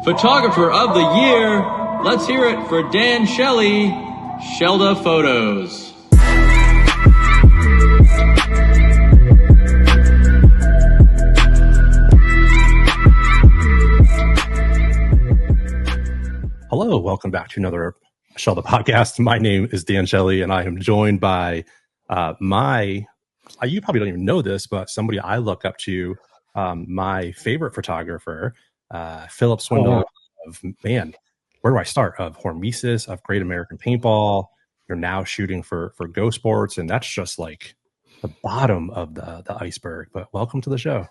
Photographer of the Year, let's hear it for Dan Shelley, Shellda Photos. Hello, welcome back to another Shellda podcast. My name is Dan Shelley, and I am joined by you probably don't even know this, but somebody I look up to, my favorite photographer, Philip Swindle where do I start? Of Hormesis, of Great American Paintball. You're now shooting for Go Sports, and that's just like the bottom of the iceberg. But welcome to the show.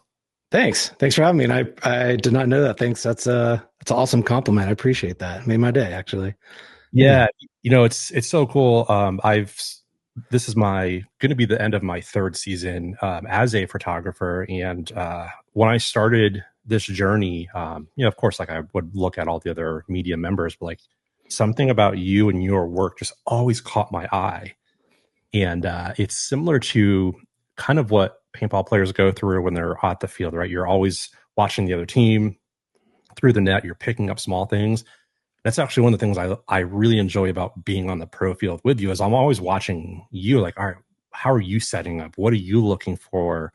Thanks for having me. And I did not know that. Thanks. That's an awesome compliment. I appreciate that. It made my day, actually. Yeah, it's so cool. This is going to be the end of my third season as a photographer, and when I started this journey, of course, like I would look at all the other media members, but like something about you and your work just always caught my eye. And it's similar to kind of what paintball players go through when they're at the field, right? You're always watching the other team through the net. You're picking up small things. That's actually one of the things I really enjoy about being on the pro field with you, is I'm always watching you, like, all right, how are you setting up? What are you looking for?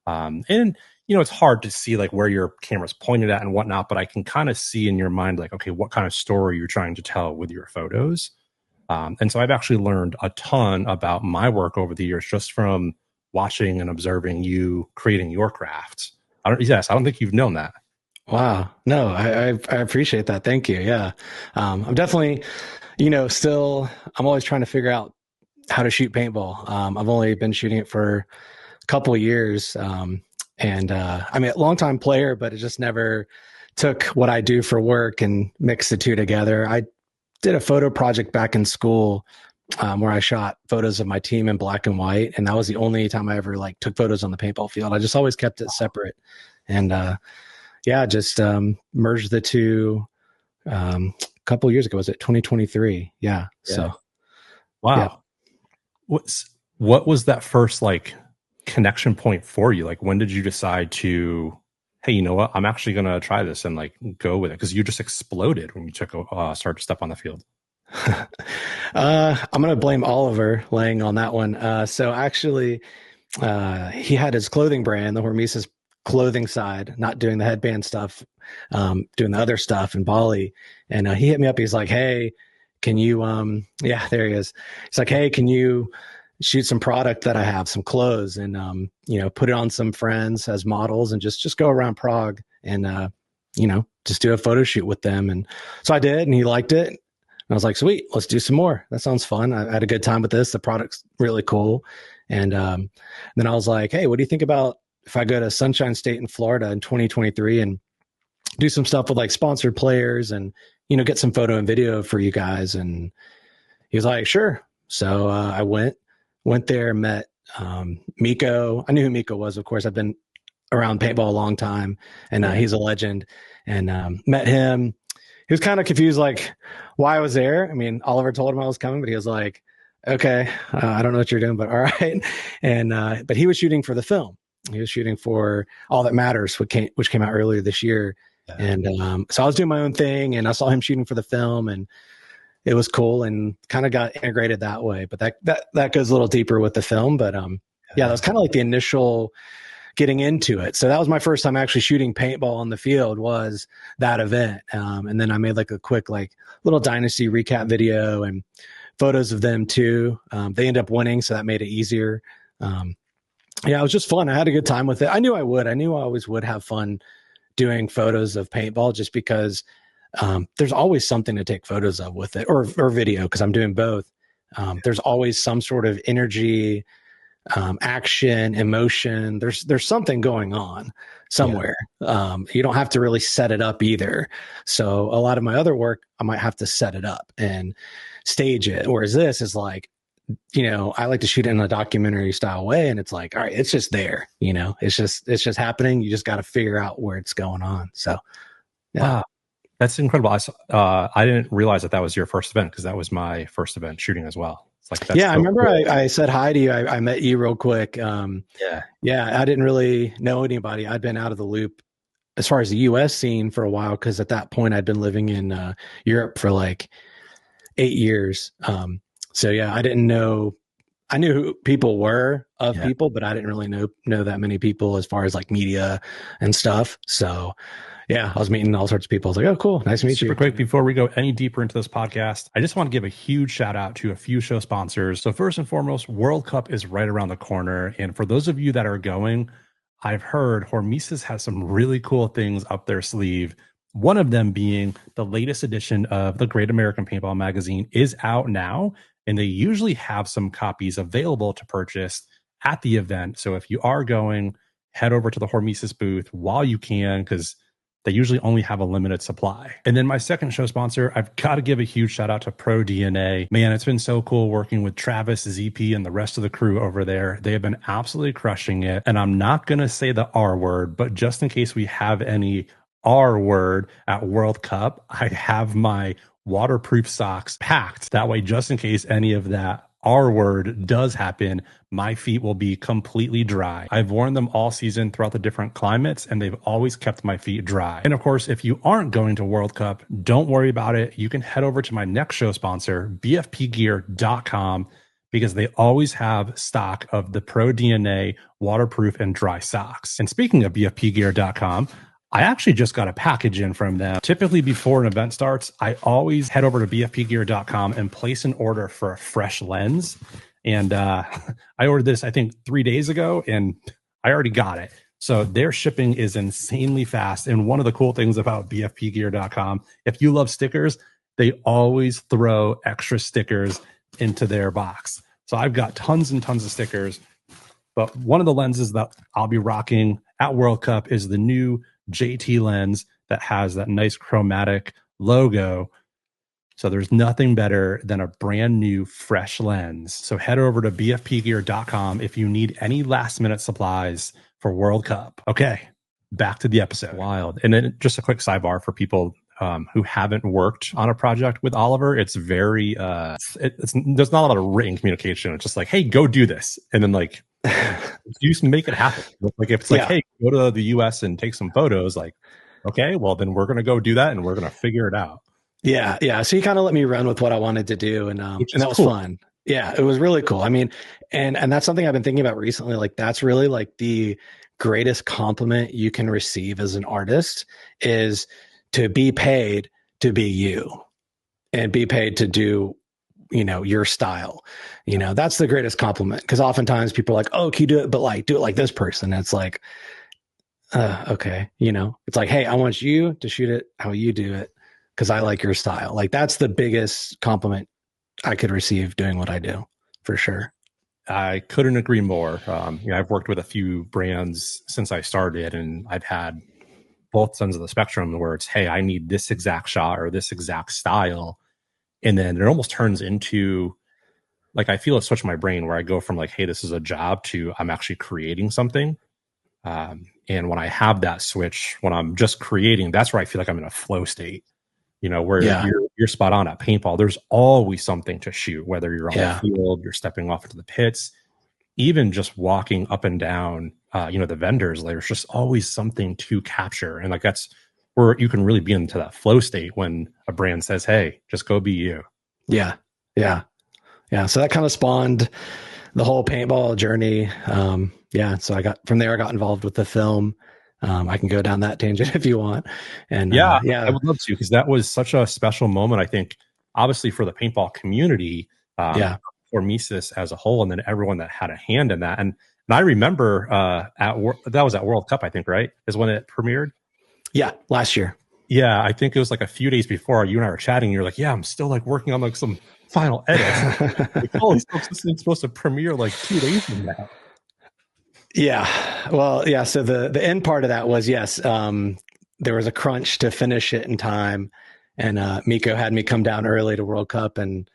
And it's hard to see like where your camera's pointed at and whatnot, but I can kind of see in your mind, like, okay, what kind of story you're trying to tell with your photos. And so I've actually learned a ton about my work over the years just from watching and observing you creating your crafts. I don't think you've known that. Wow. No, I appreciate that. Thank you. Yeah. I'm definitely, I'm always trying to figure out how to shoot paintball. I've only been shooting it for a couple of years. And I'm a longtime player, but it just never took what I do for work and mixed the two together. I did a photo project back in school where I shot photos of my team in black and white. And that was the only time I ever took photos on the paintball field. I just always kept it separate. And just merged the two a couple of years ago. Was it 2023? Yeah. So, wow. Yeah. What was that first connection point for you? Like, when did you decide to, hey, you know what, I'm actually going to try this and go with it? Because you just exploded when you started to step on the field. I'm going to blame Oliver Lang on that one. So actually, he had his clothing brand, the Hormesis clothing side, not doing the headband stuff, doing the other stuff in Bali. And he hit me up. He's like, hey, can you, there he is. He's like, hey, can you shoot some product that I have, some clothes, and, put it on some friends as models and just go around Prague and, just do a photo shoot with them. And so I did, and he liked it. And I was like, sweet, let's do some more. That sounds fun. I had a good time with this. The product's really cool. And then I was like, hey, what do you think about if I go to Sunshine State in Florida in 2023 and do some stuff with sponsored players and, get some photo and video for you guys? And he was like, sure. So I went there, met Miko. I knew who Miko was, of course. I've been around paintball a long time, and he's a legend. And met him. He was kind of confused, why I was there. I mean, Oliver told him I was coming, but he was like, okay, I don't know what you're doing, but all right. And but he was shooting for the film. He was shooting for All That Matters, which came out earlier this year. Yeah. And so I was doing my own thing, and I saw him shooting for the film, and it was cool, and kind of got integrated that way. But that goes a little deeper with the film. But that was kind of the initial getting into it. So that was my first time actually shooting paintball on the field, was that event. And then I made a quick little Dynasty recap video and photos of them too. They ended up winning, so that made it easier. It was just fun. I had a good time with it. I knew I would. I knew I always would have fun doing photos of paintball, just because there's always something to take photos of with it, or video, because I'm doing both. There's always some sort of energy, action, emotion. There's something going on somewhere. Yeah. You don't have to really set it up either. So a lot of my other work, I might have to set it up and stage it. Whereas this is I like to shoot it in a documentary style way, and it's all right, it's just there, it's just happening. You just got to figure out where it's going on. So, yeah. Wow, that's incredible. I didn't realize that was your first event, because that was my first event shooting as well. It's I remember cool. I said hi to you. I met you real quick. I didn't really know anybody. I'd been out of the loop as far as the US scene for a while, because at that point I'd been living in Europe for like 8 years. So yeah, I didn't know. I knew who people were of people, but I didn't really know that many people as far as like media and stuff. So yeah, I was meeting all sorts of people. I was like, oh, cool. Nice to meet you. Super quick, before we go any deeper into this podcast, I just want to give a huge shout out to a few show sponsors. So first and foremost, World Cup is right around the corner. And for those of you that are going, I've heard Hormesis has some really cool things up their sleeve. One of them being the latest edition of the Great American Paintball Magazine is out now, and they usually have some copies available to purchase at the event. So if you are going, head over to the Hormesis booth while you can, because they usually only have a limited supply. And then my second show sponsor, I've got to give a huge shout out to Pro DNA. Man, it's been so cool working with Travis, ZP, and the rest of the crew over there. They have been absolutely crushing it. And I'm not going to say the R word, but just in case we have any R word at World Cup, I have my waterproof socks packed. That way, just in case any of that R word does happen, my feet will be completely dry. I've worn them all season throughout the different climates, and they've always kept my feet dry. And of course, if you aren't going to World Cup, don't worry about it. You can head over to my next show sponsor, bfpgear.com, because they always have stock of the Pro DNA waterproof and dry socks. And speaking of bfpgear.com, I actually just got a package in from them. Typically before an event starts, I always head over to bfpgear.com and place an order for a fresh lens. And I ordered this, I think 3 days ago, and I already got it. So their shipping is insanely fast. And one of the cool things about bfpgear.com, if you love stickers, they always throw extra stickers into their box. So I've got tons and tons of stickers. But one of the lenses that I'll be rocking at World Cup is the new JT lens that has that nice chromatic logo. So there's nothing better than a brand new fresh lens. So head over to bfpgear.com if you need any last minute supplies for World Cup. Okay, back to the episode. Wild. And then just a quick sidebar for people who haven't worked on a project with Oliver. It's very, there's not a lot of written communication. It's just like, hey, go do this. And then like, you make it happen. Like if it's like, hey, go to the US and take some photos, like, okay, well then we're going to go do that and we're going to figure it out. Yeah. Yeah. So he kind of let me run with what I wanted to do. And that was cool. Fun. Yeah, it was really cool. I mean, and that's something I've been thinking about recently. Like that's really like the greatest compliment you can receive as an artist is to be paid to be you and be paid to do, you know, your style. You know, that's the greatest compliment. Because oftentimes people are like, oh, can you do it? But like, do it like this person. And it's like, okay. You know, it's like, hey, I want you to shoot it how you do it because I like your style. Like that's the biggest compliment I could receive doing what I do, for sure. I couldn't agree more. You know, I've worked with a few brands since I started, and I've had both ends of the spectrum where it's, hey, I need this exact shot or this exact style. And then it almost turns into like, I feel it switch my brain where I go from like, hey, this is a job to I'm actually creating something. And when I have that switch, when I'm just creating, that's where I feel like I'm in a flow state, you know, where you're spot on at paintball. There's always something to shoot, whether you're on the field, you're stepping off into the pits, even just walking up and down, you know, the vendors, there's just always something to capture. And like, that's where you can really be into that flow state when a brand says, hey, just go be you. Yeah. Yeah. Yeah. So that kind of spawned the whole paintball journey. So I got involved with the film. I can go down that tangent if you want. And I would love to, because that was such a special moment. I think obviously for the paintball community, Hormesis as a whole, and then everyone that had a hand in that. And I remember that was at World Cup, I think, right? Is when it premiered. Yeah, last year. Yeah, I think it was like a few days before you and I were chatting. You're like, yeah, I'm still like working on like some final edits. Like, holy smokes, this thing's supposed to premiere like 2 days from now. Yeah. Well, yeah. So the end part of that was, yes, there was a crunch to finish it in time. And Miko had me come down early to World Cup. And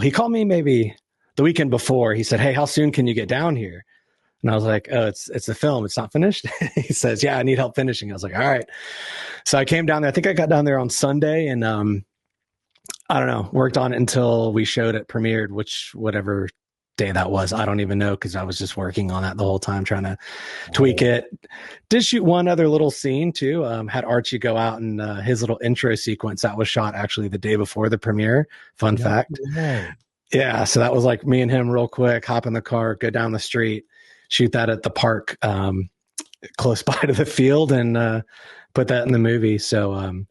he called me maybe the weekend before. He said, hey, how soon can you get down here? And I was like, oh, it's the film. It's not finished. He says, yeah, I need help finishing. I was like, all right. So I came down there. I think I got down there on Sunday and I don't know, worked on it until we showed it premiered, whatever day that was. I don't even know, because I was just working on that the whole time, trying to tweak it. Did shoot one other little scene too. Had Archie go out and his little intro sequence that was shot actually the day before the premiere. Fun fact. Yeah, so that was like me and him real quick, hop in the car, go down the street, shoot that at the park close by to the field, and put that in the movie. So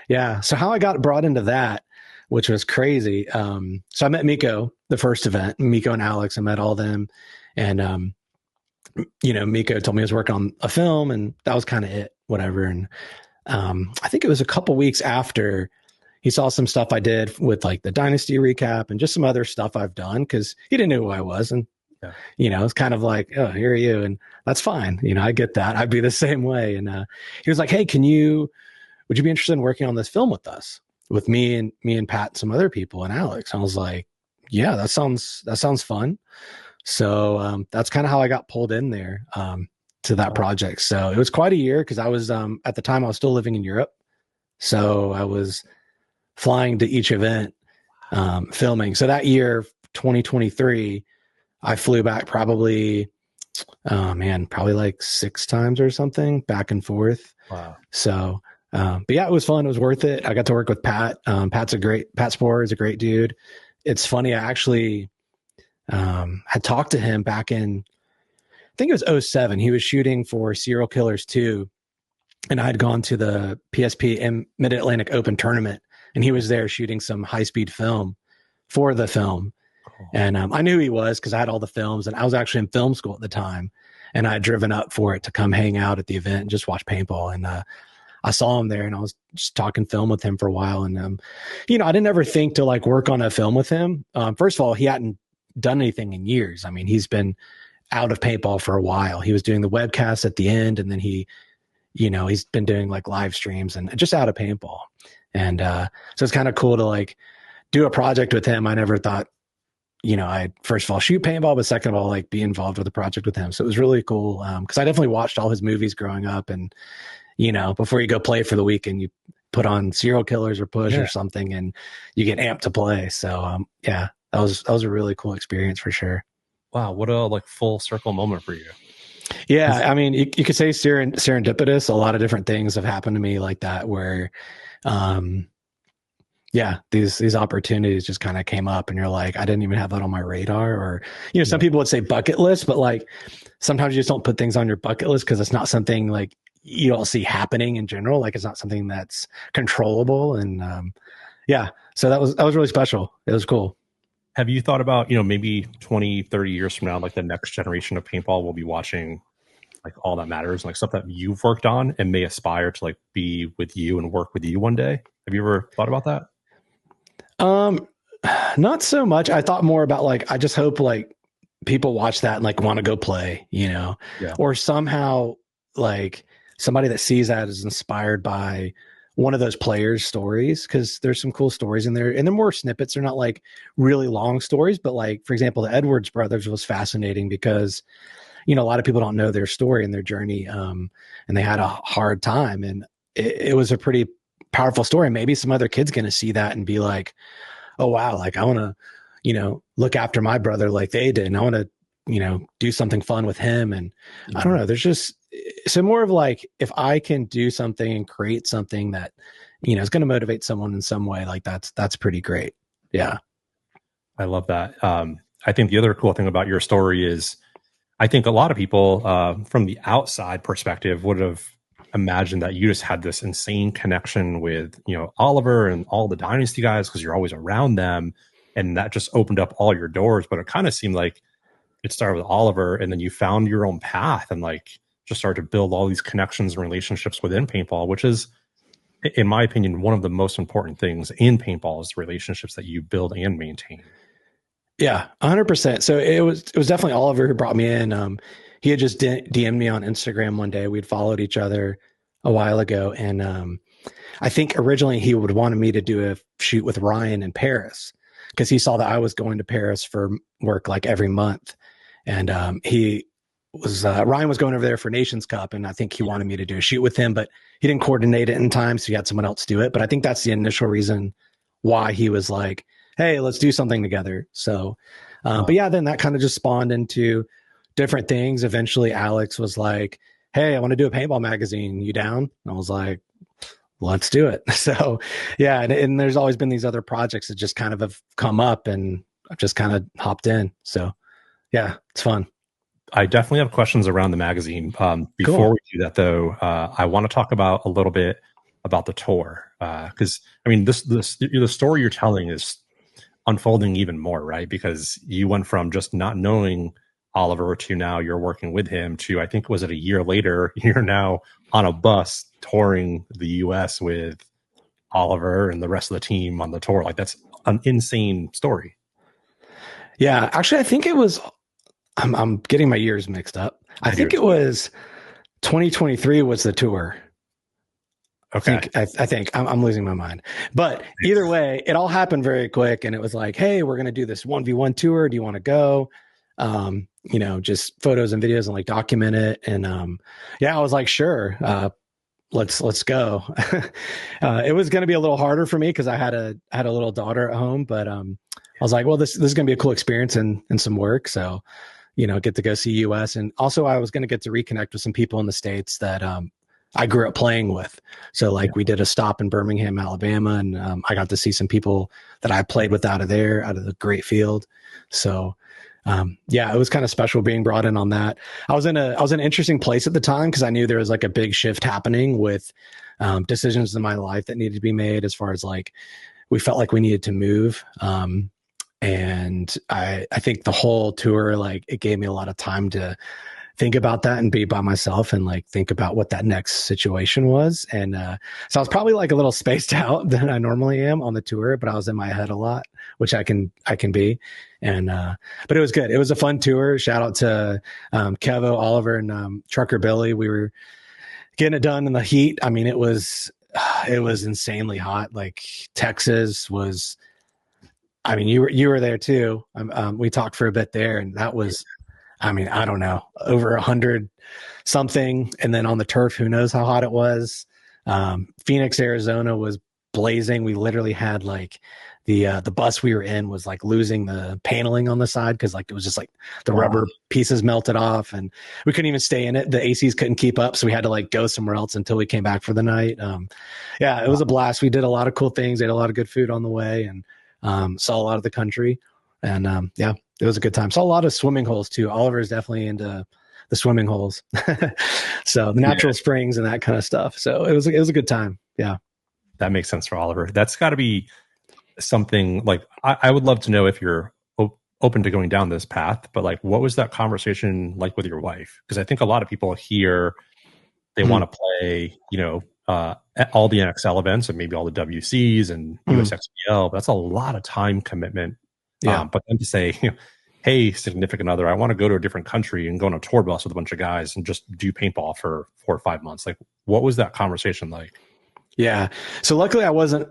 yeah, so how I got brought into that, which was crazy. So I met Miko the first event, Miko and Alex. I met all them, and Miko told me he was working on a film, and that was kind of it, whatever. And I think it was a couple weeks after he saw some stuff I did with like the Dynasty recap and just some other stuff I've done, because he didn't know who I was. And, it's kind of like, oh, here are you. And that's fine. I get that. I'd be the same way. And he was like, hey, would you be interested in working on this film with us, with me and Pat and some other people and Alex? And I was like, yeah, that sounds fun. So that's kind of how I got pulled in there to that project. So it was quite a year, because I was at the time I was still living in Europe. So I was flying to each event, filming. So that year, 2023, I flew back probably like 6 times or something, back and forth. Wow. So, but yeah, it was fun. It was worth it. I got to work with Pat. Pat Spore is a great dude. It's funny. I actually had talked to him back in, I think it was 2007. He was shooting for Serial Killers 2. And I had gone to the PSP Mid-Atlantic Open tournament, and he was there shooting some high-speed film for the film. And I knew who he was because I had all the films, and I was actually in film school at the time, and I had driven up for it to come hang out at the event and just watch paintball. And I saw him there, and I was just talking film with him for a while. And, I didn't ever think to like work on a film with him. First of all, he hadn't done anything in years. I mean, he's been out of paintball for a while. He was doing the webcasts at the end, and then he's been doing like live streams and just out of paintball. And so it's kind of cool to like do a project with him. I never thought, I'd first of all shoot paintball, but second of all, like be involved with the project with him. So it was really cool, because I definitely watched all his movies growing up. And, before you go play for the weekend, you put on Serial Killers or Push or something, and you get amped to play. So yeah, that was a really cool experience for sure. Wow, what a like full circle moment for you. Yeah, I mean, you could say serendipitous. A lot of different things have happened to me like that, where, these opportunities just kind of came up, and you're like, I didn't even have that on my radar. Or, some people would say bucket list, but like sometimes you just don't put things on your bucket list because it's not something like you don't see happening in general. Like it's not something that's controllable. And so that was really special. It was cool. Have you thought about, maybe 20, 30 years from now, like the next generation of paintball will be watching like All That Matters, like stuff that you've worked on and may aspire to like be with you and work with you one day? Have you ever thought about that? Not so much. I thought more about like, I just hope like people watch that and like want to go play, or somehow like somebody that sees that is inspired by one of those players' stories, because there's some cool stories in there, and they're more snippets. They're not like really long stories, but like, for example, the Edwards brothers was fascinating because, a lot of people don't know their story and their journey. And they had a hard time, and it was a pretty powerful story. Maybe some other kid's going to see that and be like, oh, wow, like I want to, look after my brother like they did. And I want to, do something fun with him. And I don't know, there's just, so more of like, if I can do something and create something that, is going to motivate someone in some way, like that's pretty great. Yeah. I love that. I think the other cool thing about your story is I think a lot of people from the outside perspective would have imagined that you just had this insane connection with, Oliver and all the Dynasty guys because you're always around them. And that just opened up all your doors. But it kind of seemed like it started with Oliver, and then you found your own path and like just started to build all these connections and relationships within paintball, which is, in my opinion, one of the most important things in paintball is the relationships that you build and maintain. Yeah, 100%. So it was definitely Oliver who brought me in. He had just DM'd me on Instagram one day. We'd followed each other a while ago. And I think originally he would wanted me to do a shoot with Ryan in Paris because he saw that I was going to Paris for work like every month. And Ryan was going over there for Nations Cup, and I think he wanted me to do a shoot with him, but he didn't coordinate it in time, so he had someone else do it. But I think that's the initial reason why he was like, hey, let's do something together. So But yeah, then that kind of just spawned into different things. Eventually, Alex was like, "Hey, I want to do a paintball magazine. You down?" And I was like, "Let's do it." So yeah, and there's always been these other projects that just kind of have come up, and I've just kind of hopped in. So yeah, it's fun. I definitely have questions around the magazine. Before we do that, though, I want to talk about a little bit about the tour, because I mean, the story you're telling is unfolding even more, right? Because you went from just not knowing Oliver to now you're working with him to, I think, was it a year later, you're now on a bus touring the US with Oliver and the rest of the team on the tour. Like, that's an insane story. Yeah, actually, I think it was, I'm getting my years mixed up. I think it was 2023 was the tour. Okay. I think I'm losing my mind, but either way, it all happened very quick, and it was like, "Hey, we're going to do this 1v1 tour. Do you want to go?" Just photos and videos and like document it. And yeah, I was like, "Sure, let's go." It was going to be a little harder for me because I had a little daughter at home, but I was like, "Well, this is going to be a cool experience and some work." So, get to go see US, and also I was going to get to reconnect with some people in the States that I grew up playing with. So like we did a stop in Birmingham, Alabama, and I got to see some people that I played with out of the great field. So yeah, it was kind of special being brought in on that. I was in an interesting place at the time because I knew there was like a big shift happening with decisions in my life that needed to be made as far as like, we felt like we needed to move. And I think the whole tour, like it gave me a lot of time to think about that and be by myself and like think about what that next situation was. And so I was probably like a little spaced out than I normally am on the tour, but I was in my head a lot, which I can be. And but it was good. It was a fun tour. Shout out to Kevo, Oliver, and Trucker Billy. We were getting it done in the heat. I mean, it was insanely hot. Like Texas was. I mean, you were there too. We talked for a bit there, and that was. I mean, I don't know, over 100 something. And then on the turf, who knows how hot it was. Phoenix, Arizona was blazing. We literally had like the bus we were in was like losing the paneling on the side because like it was just like the rubber pieces melted off and we couldn't even stay in it. The ACs couldn't keep up. So we had to like go somewhere else until we came back for the night. Yeah, it was a blast. We did a lot of cool things, ate a lot of good food on the way, and saw a lot of the country. And yeah, it was a good time. Saw a lot of swimming holes too. Oliver is definitely into the swimming holes. So the natural springs and that kind of stuff. So it was a good time. Yeah. That makes sense for Oliver. That's got to be something like, I would love to know if you're open to going down this path, but like, what was that conversation like with your wife? Because I think a lot of people here, they want to play, all the NXL events and maybe all the WCs and USXPL, but that's a lot of time commitment. Yeah. But then to say, hey, significant other, I want to go to a different country and go on a tour bus with a bunch of guys and just do paintball for 4 or 5 months. Like, what was that conversation like? Yeah. So luckily I wasn't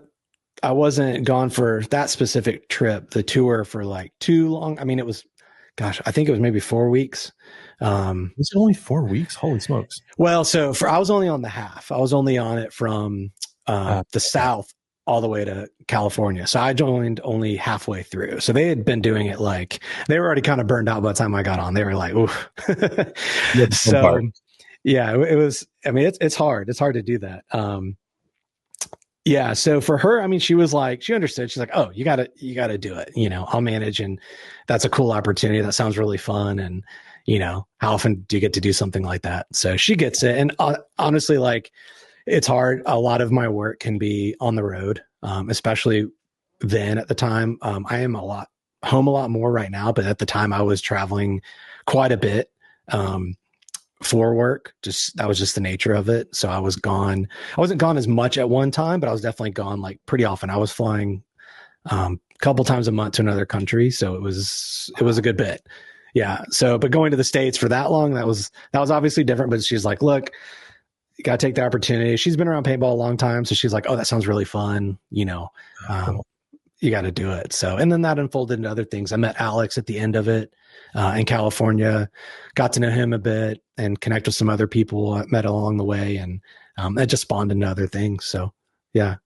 gone for that specific trip, the tour for like too long. I mean, I think it was maybe 4 weeks. Was it only 4 weeks? Holy smokes. Well, so I was only on the half. I was only on it from the South all the way to California. So I joined only halfway through. So they had been doing it like, they were already kind of burned out by the time I got on. They were like, oof. So yeah, it was, I mean, it's hard. It's hard to do that. Yeah. So for her, I mean, she was like, she understood. She's like, oh, you gotta do it. I'll manage. And that's a cool opportunity. That sounds really fun. And, how often do you get to do something like that? So she gets it. And honestly, like, it's hard. A lot of my work can be on the road, especially then at the time. I am home a lot more right now, but at the time I was traveling quite a bit for work. That was just the nature of it. So I was gone. I wasn't gone as much at one time, but I was definitely gone like pretty often. I was flying a couple times a month to another country. So it was a good bit. Yeah. So, but going to the States for that long, that was obviously different, but she's like, look, you got to take the opportunity. She's been around paintball a long time. So she's like, oh, that sounds really fun. You got to do it. So, and then that unfolded into other things. I met Alex at the end of it in California, got to know him a bit and connect with some other people I met along the way. And it just spawned into other things. So, yeah.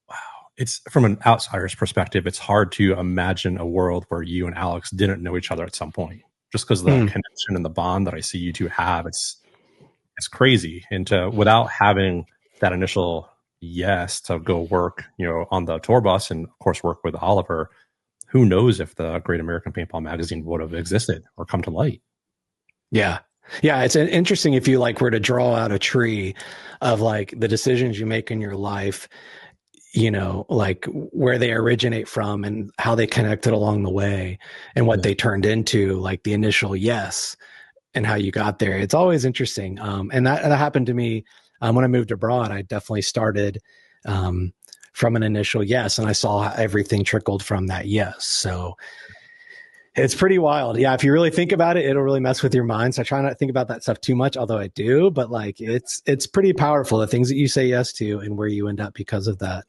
Wow. it's from an outsider's perspective, it's hard to imagine a world where you and Alex didn't know each other at some point, just because the connection and the bond that I see you two have, it's crazy. And without having that initial yes to go work, on the tour bus and of course work with Oliver, who knows if the Great American Paintball Magazine would have existed or come to light. Yeah. Yeah. It's interesting if you like were to draw out a tree of like the decisions you make in your life, like where they originate from and how they connected along the way and what they turned into, like the initial yes and how you got there. It's always interesting. And that happened to me when I moved abroad. I definitely started from an initial yes, and I saw how everything trickled from that yes. So it's pretty wild. Yeah, if you really think about it, it'll really mess with your mind. So I try not to think about that stuff too much, although I do. But like, it's pretty powerful, the things that you say yes to and where you end up because of that.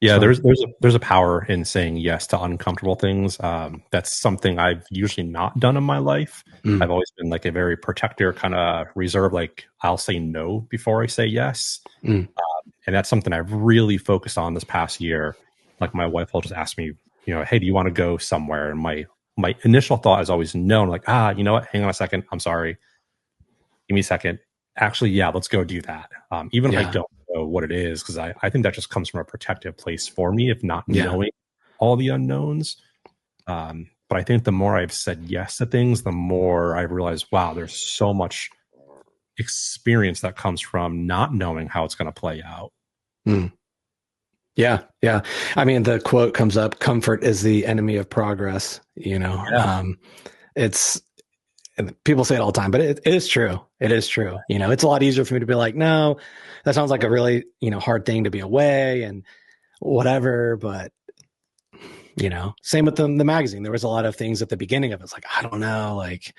Yeah, there's a power in saying yes to uncomfortable things. That's something I've usually not done in my life. I've always been like a very protector, kind of reserved. Like I'll say no before I say yes, and that's something I've really focused on this past year. Like my wife will just ask me, hey, do you want to go somewhere? And my initial thought is always no. I'm like, you know what? Hang on a second. I'm sorry. Give me a second. Actually, yeah, let's go do that. Even if I don't know what it is, because I think that just comes from a protective place for me, if not knowing all the unknowns. But I think the more I've said yes to things, the more I realize, wow, there's so much experience that comes from not knowing how it's going to play out. Yeah. Yeah. I mean, the quote comes up, comfort is the enemy of progress, it's, people say it all the time, but it is true. It is true. It's a lot easier for me to be like, no, that sounds like a really, hard thing to be away and whatever. But, same with the magazine. There was a lot of things at the beginning of it. It's like, I don't know, like,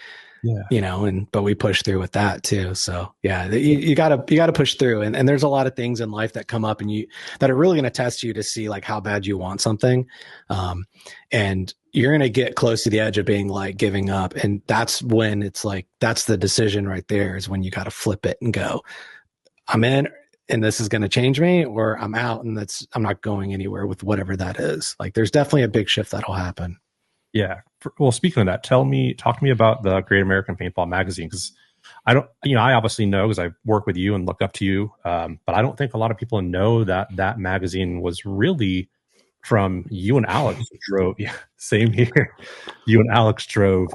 but we push through with that too. So yeah, you gotta push through. And there's a lot of things in life that come up and that are really going to test you to see like how bad you want something. And you're going to get close to the edge of being like giving up. And that's when it's like, that's the decision right there, is when you got to flip it and go, I'm in and this is going to change me, or I'm out and I'm not going anywhere with whatever that is. Like there's definitely a big shift that'll happen. Yeah. Well, speaking of that, talk to me about the Great American Paintball Magazine. Cause I don't, I obviously know because I work with you and look up to you. But I don't think a lot of people know that magazine was really from you and Alex drove. Yeah, same here. You and Alex drove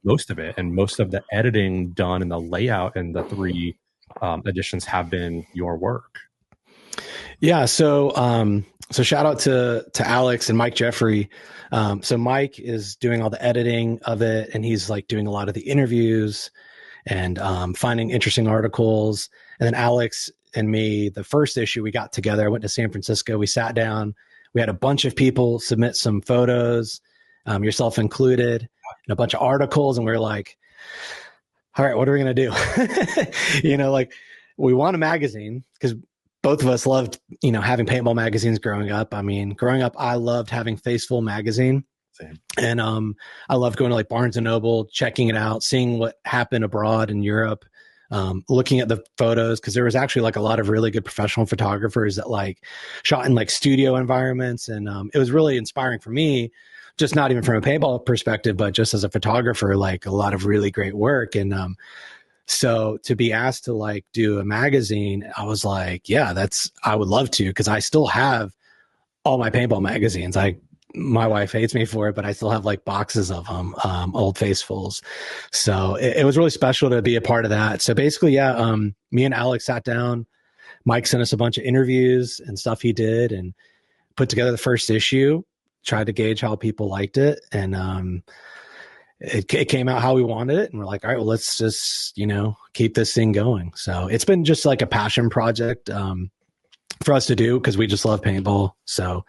most of it, and most of the editing done and the layout and the 3 editions have been your work. Yeah. So shout out to Alex and Mike Jeffery. So Mike is doing all the editing of it, and he's like doing a lot of the interviews and finding interesting articles. And then Alex and me, the first issue we got together, I went to San Francisco, we sat down, we had a bunch of people submit some photos, yourself included, and a bunch of articles. And we were like, all right, what are we going to do? Like we want a magazine because both of us loved, having paintball magazines growing up. I mean, growing up, I loved having Faceful magazine. Same. And I loved going to like Barnes and Noble, checking it out, seeing what happened abroad in Europe, looking at the photos, because there was actually like a lot of really good professional photographers that like shot in like studio environments. And it was really inspiring for me, just not even from a paintball perspective, but just as a photographer, like a lot of really great work. And so to be asked to like do a magazine, I was like, yeah, I would love to, because I still have all my paintball magazines. My wife hates me for it, but I still have like boxes of them, old Facefuls. So it was really special to be a part of that. So basically, yeah, me and Alex sat down. Mike sent us a bunch of interviews and stuff he did, and put together the first issue, tried to gauge how people liked it. And it came out how we wanted it. And we're like, all right, well, let's just, keep this thing going. So it's been just like a passion project for us to do, because we just love paintball. So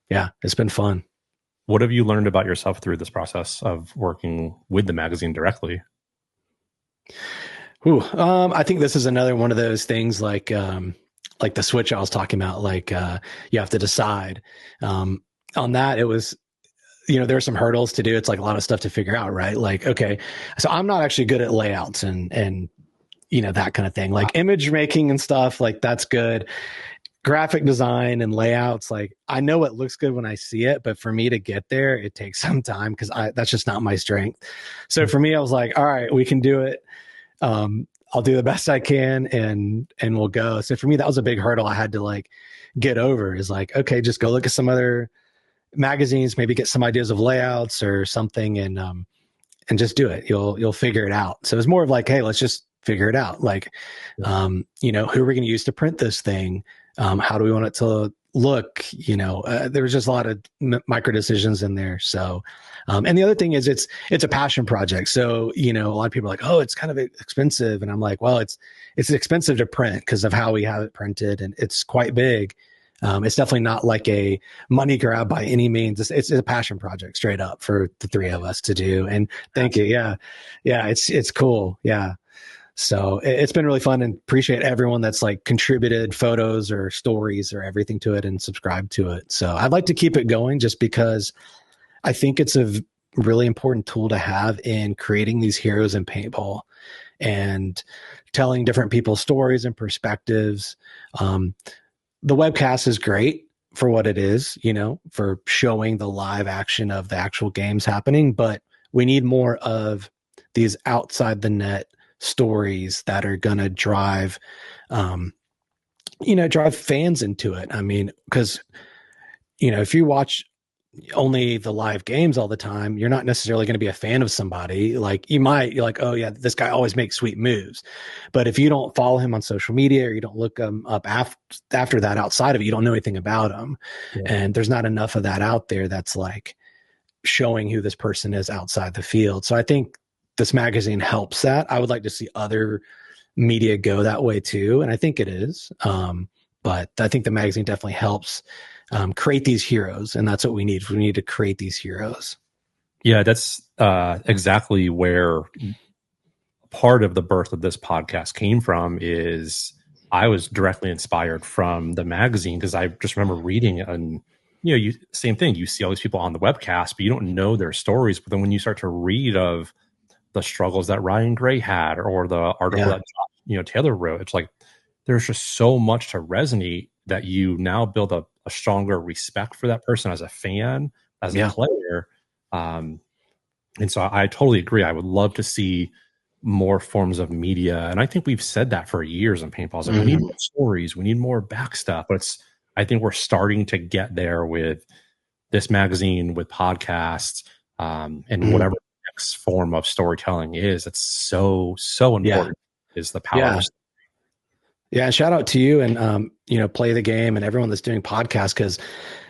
yeah, it's been fun. What have you learned about yourself through this process of working with the magazine directly? I think this is another one of those things like the switch I was talking about, like you have to decide. On that, it was, there are some hurdles to do. It's like a lot of stuff to figure out, right? Like, okay, so I'm not actually good at layouts and that kind of thing. Like image making and stuff, like that's good. Graphic design and layouts, like I know it looks good when I see it, but for me to get there, it takes some time because that's just not my strength. So for me, I was like, all right, we can do it. I'll do the best I can and we'll go. So for me, that was a big hurdle I had to like get over, is like, okay, just go look at some other magazines, maybe get some ideas of layouts or something, and just do it. You'll figure it out. So it's more of like, hey, let's just figure it out. Like, who are we going to use to print this thing? How do we want it to look? There was just a lot of micro decisions in there. So, and the other thing is it's a passion project. So, a lot of people are like, oh, it's kind of expensive. And I'm like, well, it's expensive to print because of how we have it printed, and it's quite big. It's definitely not like a money grab by any means. It's a passion project straight up for the three of us to do. And thank you. Yeah. It's cool. Yeah. So it's been really fun, and appreciate everyone that's like contributed photos or stories or everything to it and subscribed to it. So I'd like to keep it going just because I think it's a really important tool to have in creating these heroes in paintball and telling different people's stories and perspectives. The webcast is great for what it is, for showing the live action of the actual games happening, but we need more of these outside the net stories that are going to drive fans into it. I mean, because if you watch only the live games all the time, you're not necessarily going to be a fan of somebody. Like you're like, oh yeah, this guy always makes sweet moves. But if you don't follow him on social media, or you don't look him up after that, outside of it, you don't know anything about him. Yeah. And there's not enough of that out there that's like showing who this person is outside the field. So I think this magazine helps that. I would like to see other media go that way too, and I think it is. But I think the magazine definitely helps create these heroes, and that's what we need. We need to create these heroes. Yeah, that's exactly where part of the birth of this podcast came from. Is I was directly inspired from the magazine, because I just remember reading it, and same thing. You see all these people on the webcast, but you don't know their stories. But then when you start to read of the struggles that Ryan Gray had, or the article that Taylor wrote, it's like there's just so much to resonate that you now build a stronger respect for that person as a fan, as a player. And so I totally agree. I would love to see more forms of media, and I think we've said that for years in paintballs. Like, we need more stories, we need more back stuff. But I think we're starting to get there with this magazine, with podcasts, and whatever form of storytelling is. It's so important. Is the power. And shout out to you and Play the Game and everyone that's doing podcasts, because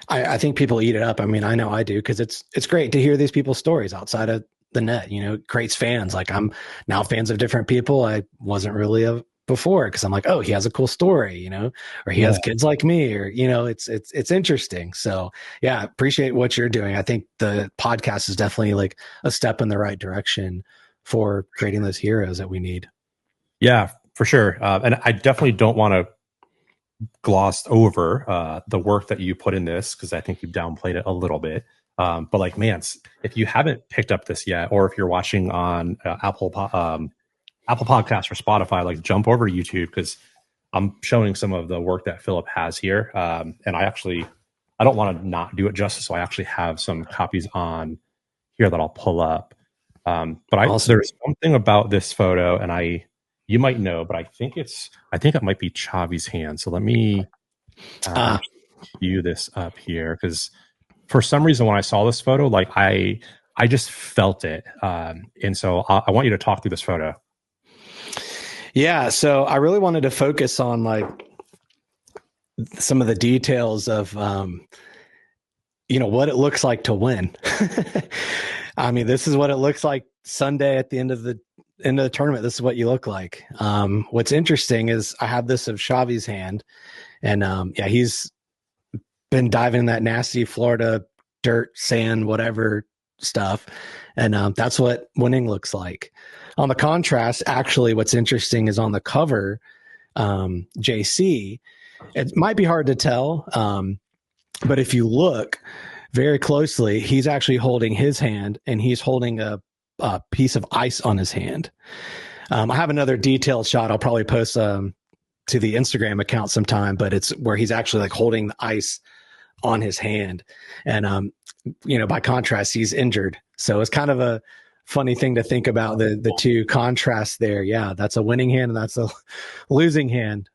I think people eat it up. I mean, I know I do, because it's great to hear these people's stories outside of the net. It creates fans. Like, I'm now fans of different people I wasn't really before, because I'm like, oh, he has a cool story, or he has kids like me, or it's interesting. So yeah, appreciate what you're doing. I think the podcast is definitely like a step in the right direction for creating those heroes that we need. Yeah, for sure. And I definitely don't want to gloss over the work that you put in this, because I think you've downplayed it a little bit. But like, man, if you haven't picked up this yet, or if you're watching on Apple Podcasts or Spotify, like, jump over to YouTube, because I'm showing some of the work that Philip has here. And I don't want to not do it justice, so I actually have some copies on here that I'll pull up. But awesome. There's something about this photo, and you might know, but I think it might be Chavi's hand. So let me cue this up here, because for some reason when I saw this photo, like I just felt it. And so I want you to talk through this photo. Yeah, so I really wanted to focus on like some of the details of what it looks like to win. I mean, this is what it looks like Sunday at the end of the tournament. This is what you look like. What's interesting is I have this of Chavi's hand, and he's been diving in that nasty Florida dirt, sand, whatever stuff, and that's what winning looks like. On the contrast, actually, what's interesting is on the cover, JC, it might be hard to tell, but if you look very closely, he's actually holding his hand, and he's holding a piece of ice on his hand. I have another detailed shot I'll probably post to the Instagram account sometime, but it's where he's actually like holding the ice on his hand. And, by contrast, he's injured. So it's kind of a funny thing to think about the two contrasts there. Yeah, that's a winning hand and that's a losing hand.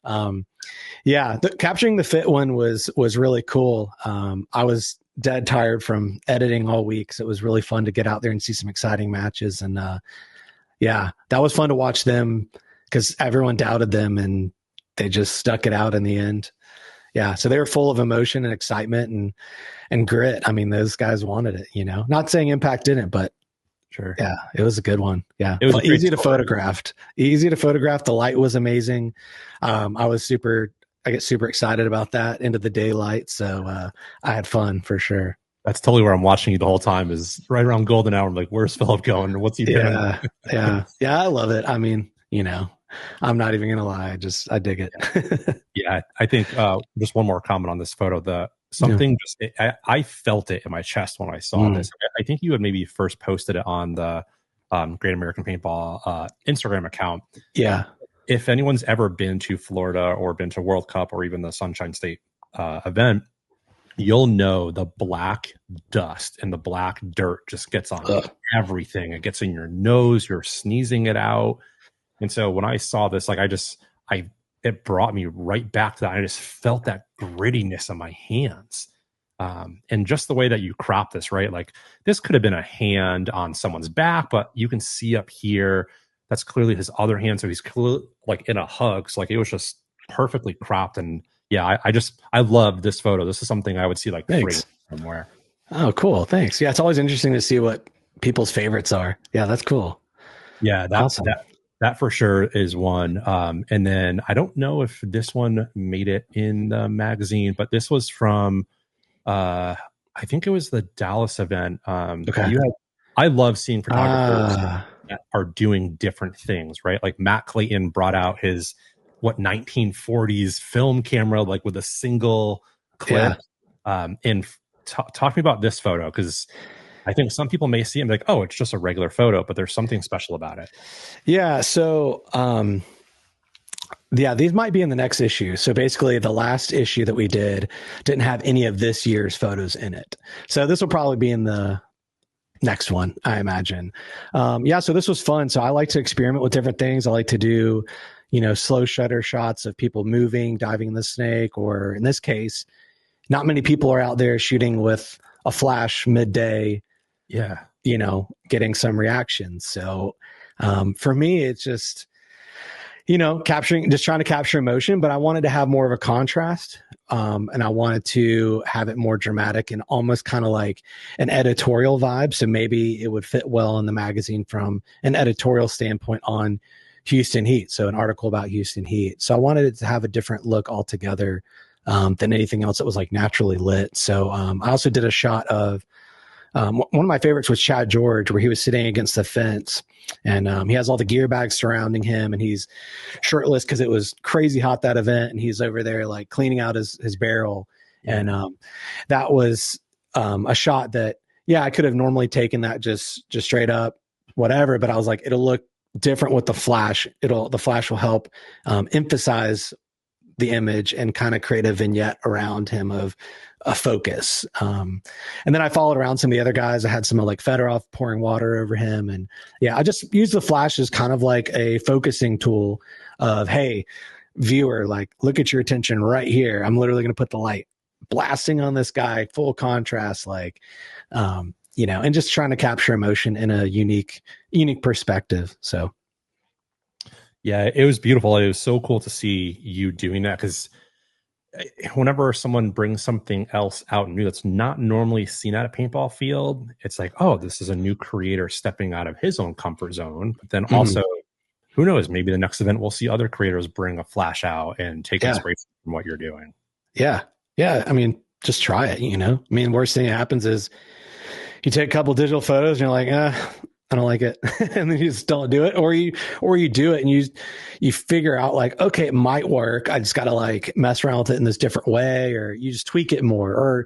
Capturing the fit one was really cool. I was dead tired from editing all week, so it was really fun to get out there and see some exciting matches. And that was fun to watch them because everyone doubted them and they just stuck it out in the end. Yeah, so they were full of emotion and excitement and grit. I mean, those guys wanted it, Not saying Impact didn't, but sure. Yeah, it was a good one. Yeah, it was easy to photograph. Easy to photograph. The light was amazing. I get super excited about that into the daylight. So I had fun for sure. That's totally where I'm watching you the whole time, is right around golden hour. I'm like, where's Philip going? What's he doing? Yeah. I love it. I mean, I'm not even going to lie. I dig it. Yeah. I think just one more comment on this photo. I felt it in my chest when I saw this. I think you had maybe first posted it on the Great American Paintball Instagram account. Yeah. If anyone's ever been to Florida or been to World Cup or even the Sunshine State event, you'll know the black dust and the black dirt just gets on everything. It gets in your nose. You're sneezing it out. And so when I saw this, it brought me right back to that. I just felt that grittiness in my hands. And just the way that you crop this, right? Like this could have been a hand on someone's back, but you can see up here, that's clearly his other hand. So he's clearly like in a hug. So like it was just perfectly cropped. And yeah, I love this photo. This is something I would see like framed somewhere. Oh, cool. Thanks. Yeah. It's always interesting to see what people's favorites are. Yeah, that's cool. Yeah. Awesome. That for sure is one. And then I don't know if this one made it in the magazine, but this was from, I think it was the Dallas event. Okay. I love seeing photographers that are doing different things, right? Like Matt Clayton brought out his 1940s film camera, like with a single clip. And talk to me about this photo, because I think some people may see it and be like, oh, it's just a regular photo, but there's something special about it. Yeah. So, these might be in the next issue. So basically the last issue that we didn't have any of this year's photos in it. So this will probably be in the next one, I imagine. So this was fun. So I like to experiment with different things. I like to do, slow shutter shots of people moving, diving in the snake, or in this case, not many people are out there shooting with a flash midday. Yeah. Getting some reactions. So for me, it's just, trying to capture emotion, but I wanted to have more of a contrast. And I wanted to have it more dramatic and almost kind of like an editorial vibe. So maybe it would fit well in the magazine from an editorial standpoint on Houston Heat. So an article about Houston Heat. So I wanted it to have a different look altogether than anything else that was like naturally lit. So I also did a shot of one of my favorites was Chad George, where he was sitting against the fence, and he has all the gear bags surrounding him, and he's shirtless because it was crazy hot that event, and he's over there like cleaning out his barrel. And that was a shot that, I could have normally taken that just straight up, whatever, but I was like, it'll look different with the flash. The flash will help emphasize the image and kind of create a vignette around him of a focus. And then I followed around some of the other guys. I had some like Fedorov pouring water over him. And I just used the flash as kind of like a focusing tool of, hey, viewer, like look at your attention right here. I'm literally going to put the light blasting on this guy, full contrast, and just trying to capture emotion in a unique perspective. So. Yeah, it was beautiful. It was so cool to see you doing that, because whenever someone brings something else out new that's not normally seen at a paintball field, it's like, oh, this is a new creator stepping out of his own comfort zone. But then also, who knows, maybe the next event we'll see other creators bring a flash out and take inspiration from what you're doing. Yeah. I mean, just try it, I mean, worst thing that happens is you take a couple digital photos and you're like, I don't like it. And then you just don't do it. Or you do it and you figure out like, okay, it might work. I just got to like mess around with it in this different way, or you just tweak it more, or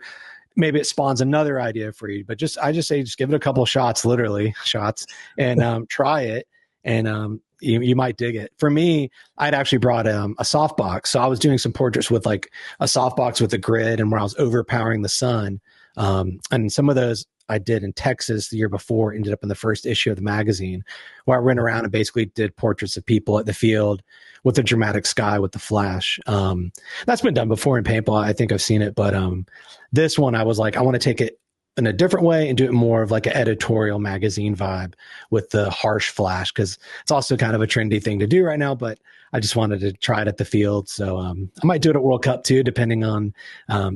maybe it spawns another idea for you. But I just say, just give it a couple shots, literally shots, and try it and You might dig it. For me, I'd actually brought a softbox. So I was doing some portraits with like a softbox with a grid and where I was overpowering the sun. And some of those I did in Texas the year before, ended up in the first issue of the magazine, where I went around and basically did portraits of people at the field with a dramatic sky with the flash. That's been done before in paintball. I think I've seen it, but this one I was like, I want to take it in a different way and do it more of like an editorial magazine vibe with the harsh flash, because it's also kind of a trendy thing to do right now, but I just wanted to try it at the field. So I might do it at World Cup too, depending on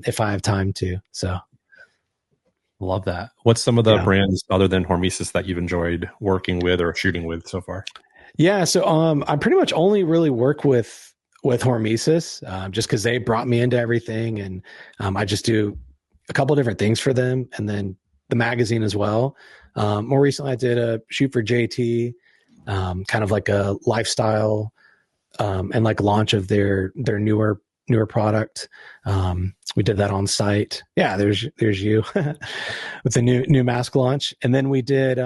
if I have time to. So love that. What's some of the brands other than Hormesis that you've enjoyed working with or shooting with so far? Yeah, so I pretty much only really work with Hormesis, just because they brought me into everything, and I just do a couple different things for them, and then the magazine as well. More recently, I did a shoot for JT, kind of like a lifestyle and like launch of their newer product. We did that on site. Yeah, there's you with the new mask launch, and then we did.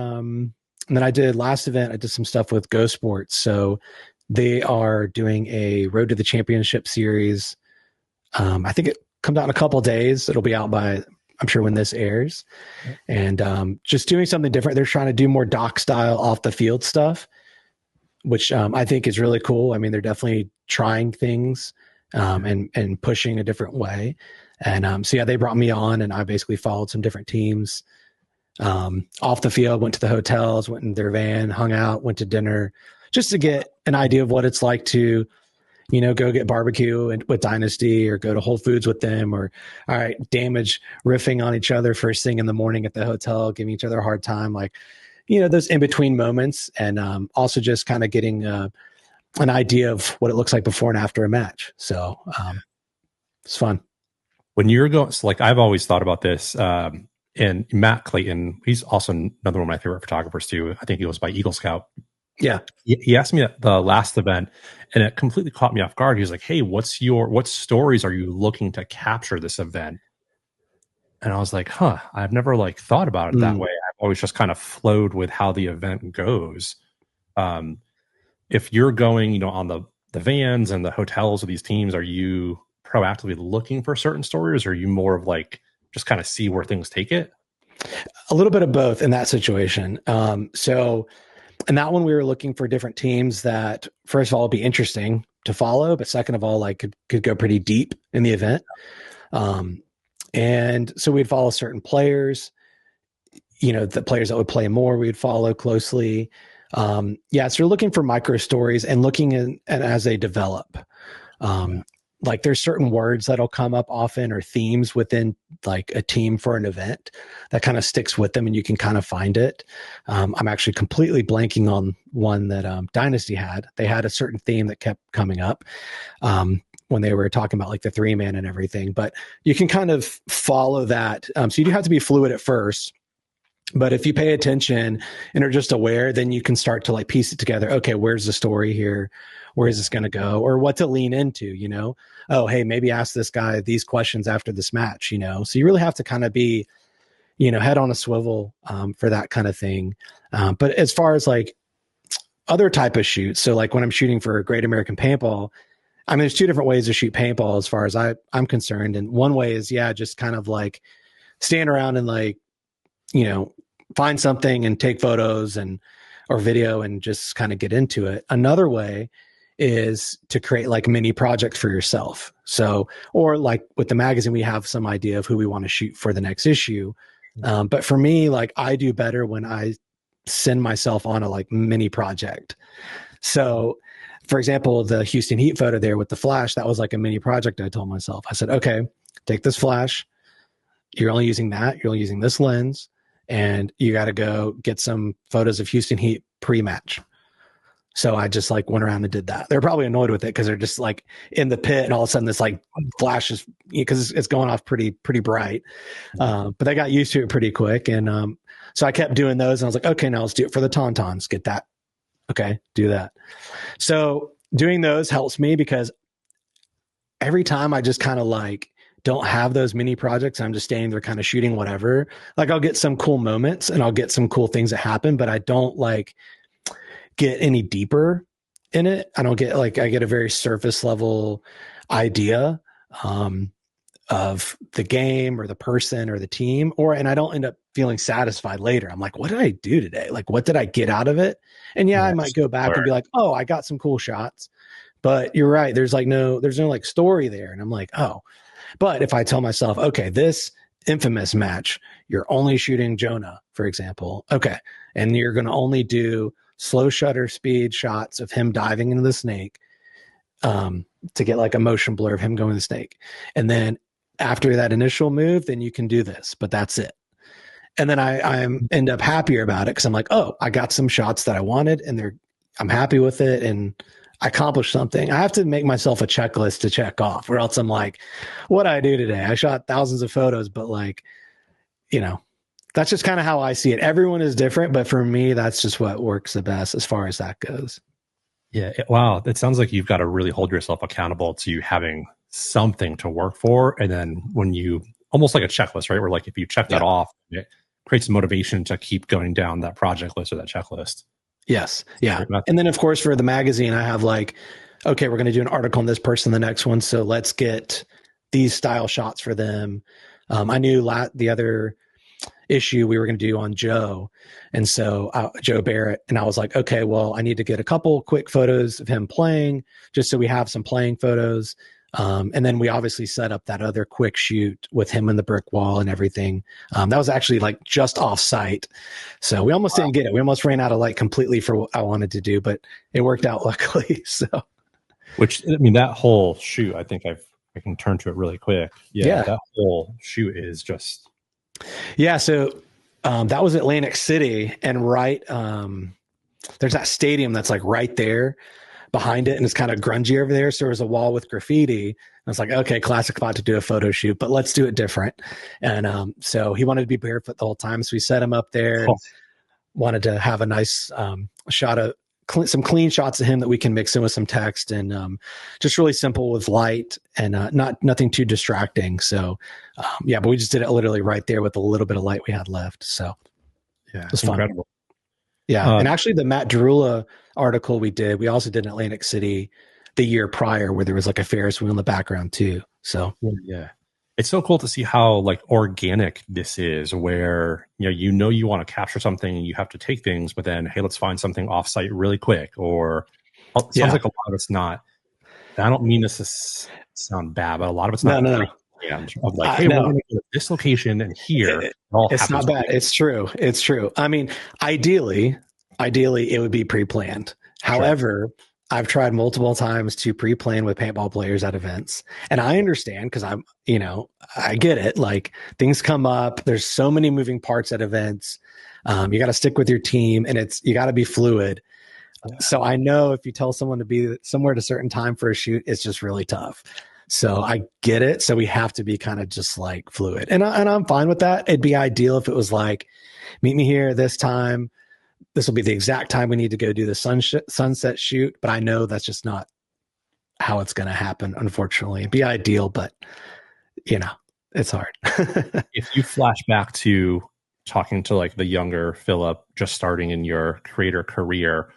And then I did last event. I did some stuff with Go Sports. So they are doing a Road to the Championship series. I think it comes out in a couple of days. It'll be out by, I'm sure, when this airs. And just doing something different. They're trying to do more doc style off the field stuff, which I think is really cool. I mean, they're definitely trying things and pushing a different way. And so yeah, they brought me on, and I basically followed some different teams off the field, went to the hotels, went in their van, hung out, went to dinner, just to get an idea of what it's like to, go get barbecue with Dynasty, or go to Whole Foods with them, or all right, Damage riffing on each other first thing in the morning at the hotel, giving each other a hard time, like, those in between moments, and also just kind of getting an idea of what it looks like before and after a match. So it's fun. When you're going, so like I've always thought about this. And Matt Clayton, he's also another one of my favorite photographers too. I think he goes by Eagle Scout. Yeah. He asked me at the last event, and it completely caught me off guard. He was like, hey, what stories are you looking to capture this event? And I was like, I've never like thought about it that way. I've always just kind of flowed with how the event goes. If you're going, on the vans and the hotels of these teams, are you proactively looking for certain stories, or are you more of like, just kind of see where things take it? A little bit of both in that situation. So in that one, we were looking for different teams that, first of all, would be interesting to follow, but second of all, like could go pretty deep in the event. And so we'd follow certain players, the players that would play more, we'd follow closely. So we're looking for micro stories and looking at as they develop. Like there's certain words that'll come up often, or themes within like a team for an event that kind of sticks with them, and you can kind of find it. I'm actually completely blanking on one that Dynasty had. They had a certain theme that kept coming up when they were talking about like the 3-man and everything, but you can kind of follow that. So you do have to be fluid at first, but if you pay attention and are just aware, then you can start to like piece it together. Okay, where's the story here? Where is this going to go? Or what to lean into, Oh, hey, maybe ask this guy these questions after this match, So you really have to kind of be, head on a swivel for that kind of thing. But as far as like other type of shoots, so like when I'm shooting for Great American Paintball, I mean, there's two different ways to shoot paintball as far as I'm concerned. And one way is, just kind of like stand around and like, find something and take photos or video and just kind of get into it. Another way is to create like mini projects for yourself. So, or like with the magazine, we have some idea of who we want to shoot for the next issue. But for me, like I do better when I send myself on a like mini project. So for example, the Houston Heat photo there with the flash, that was like a mini project. I told myself, I said, okay, take this flash. You're only using that. You're only using this lens, and you got to go get some photos of Houston Heat pre-match. So I just like went around and did that. They're probably annoyed with it because they're just like in the pit, and all of a sudden this like flashes because it's going off pretty bright. But they got used to it pretty quick. And so I kept doing those, and I was like, okay, now let's do it for the Tauntauns. Get that. Okay, do that. So doing those helps me because every time I just kind of like don't have those mini projects, I'm just standing there kind of shooting whatever. Like I'll get some cool moments and I'll get some cool things that happen, but I don't like, get any deeper in it. I don't get like, I get a very surface level idea of the game or the person or the team, and I don't end up feeling satisfied later. I'm like, what did I do today? Like, what did I get out of it? And yeah, I might go back and be like, oh, I got some cool shots, but you're right. There's no like story there. And I'm like, oh, but if I tell myself, okay, this infamous match, you're only shooting Jonah, for example. Okay. And you're going to only do slow shutter speed shots of him diving into the snake, to get like a motion blur of him going to the snake. And then after that initial move, then you can do this, but that's it. And then I end up happier about it because I'm like, oh, I got some shots that I wanted and I'm happy with it and I accomplished something. I have to make myself a checklist to check off, or else I'm like, what did I do today? I shot thousands of photos, but like, that's just kind of how I see it. Everyone is different, but for me, that's just what works the best as far as that goes. Yeah. Wow. It sounds like you've got to really hold yourself accountable to having something to work for. And then when you, almost like a checklist, right? Where like, if you check that off, it creates motivation to keep going down that project list or that checklist. Yes. Yeah. And then of course for the magazine, I have like, okay, we're going to do an article on this person, the next one. So let's get these style shots for them. I knew the other issue we were going to do on Joe. And so Joe Barrett, and I was like, okay, well, I need to get a couple quick photos of him playing just so we have some playing photos. And then we obviously set up that other quick shoot with him in the brick wall and everything. That was actually like just off site. So we almost didn't get it. We almost ran out of light completely for what I wanted to do, but it worked out luckily. So, which, I mean, that whole shoot, I think I can turn to it really quick. Yeah. That whole shoot is just. Yeah. So, that was Atlantic City, and there's that stadium that's like right there behind it, and it's kind of grungy over there. So there was a wall with graffiti. And I was like, okay, classic spot to do a photo shoot, but let's do it different. And so he wanted to be barefoot the whole time. So we set him up there. And wanted to have a nice shot of some clean shots of him that we can mix in with some text, and just really simple with light and nothing too distracting. So but we just did it literally right there with a little bit of light we had left. So yeah, it was incredible. Fun. Yeah. And actually the Matt Derula article we also did in Atlantic City the year prior, where there was like a Ferris wheel in the background too. So yeah, it's so cool to see how like organic this is, where you want to capture something and you have to take things, but then, hey, let's find something offsite really quick. Or it sounds like a lot of it's not. I don't mean this to sound bad, but a lot of it's not. No. Of like, hey, we're going to go to this location and here. It's not bad. It's true. I mean, ideally, it would be pre-planned. However, I've tried multiple times to pre-plan with paintball players at events, and I understand because I get it. Like, things come up. There's so many moving parts at events. You got to stick with your team, and you got to be fluid. So I know if you tell someone to be somewhere at a certain time for a shoot, it's just really tough. So I get it. So we have to be kind of just like fluid, and I'm fine with that. It'd be ideal if it was like, meet me here this time. This will be the exact time we need to go do the sunset shoot. But I know that's just not how it's going to happen. Unfortunately, it'd be ideal, but it's hard. If you flash back to talking to like the younger Philip, just starting in your creator career,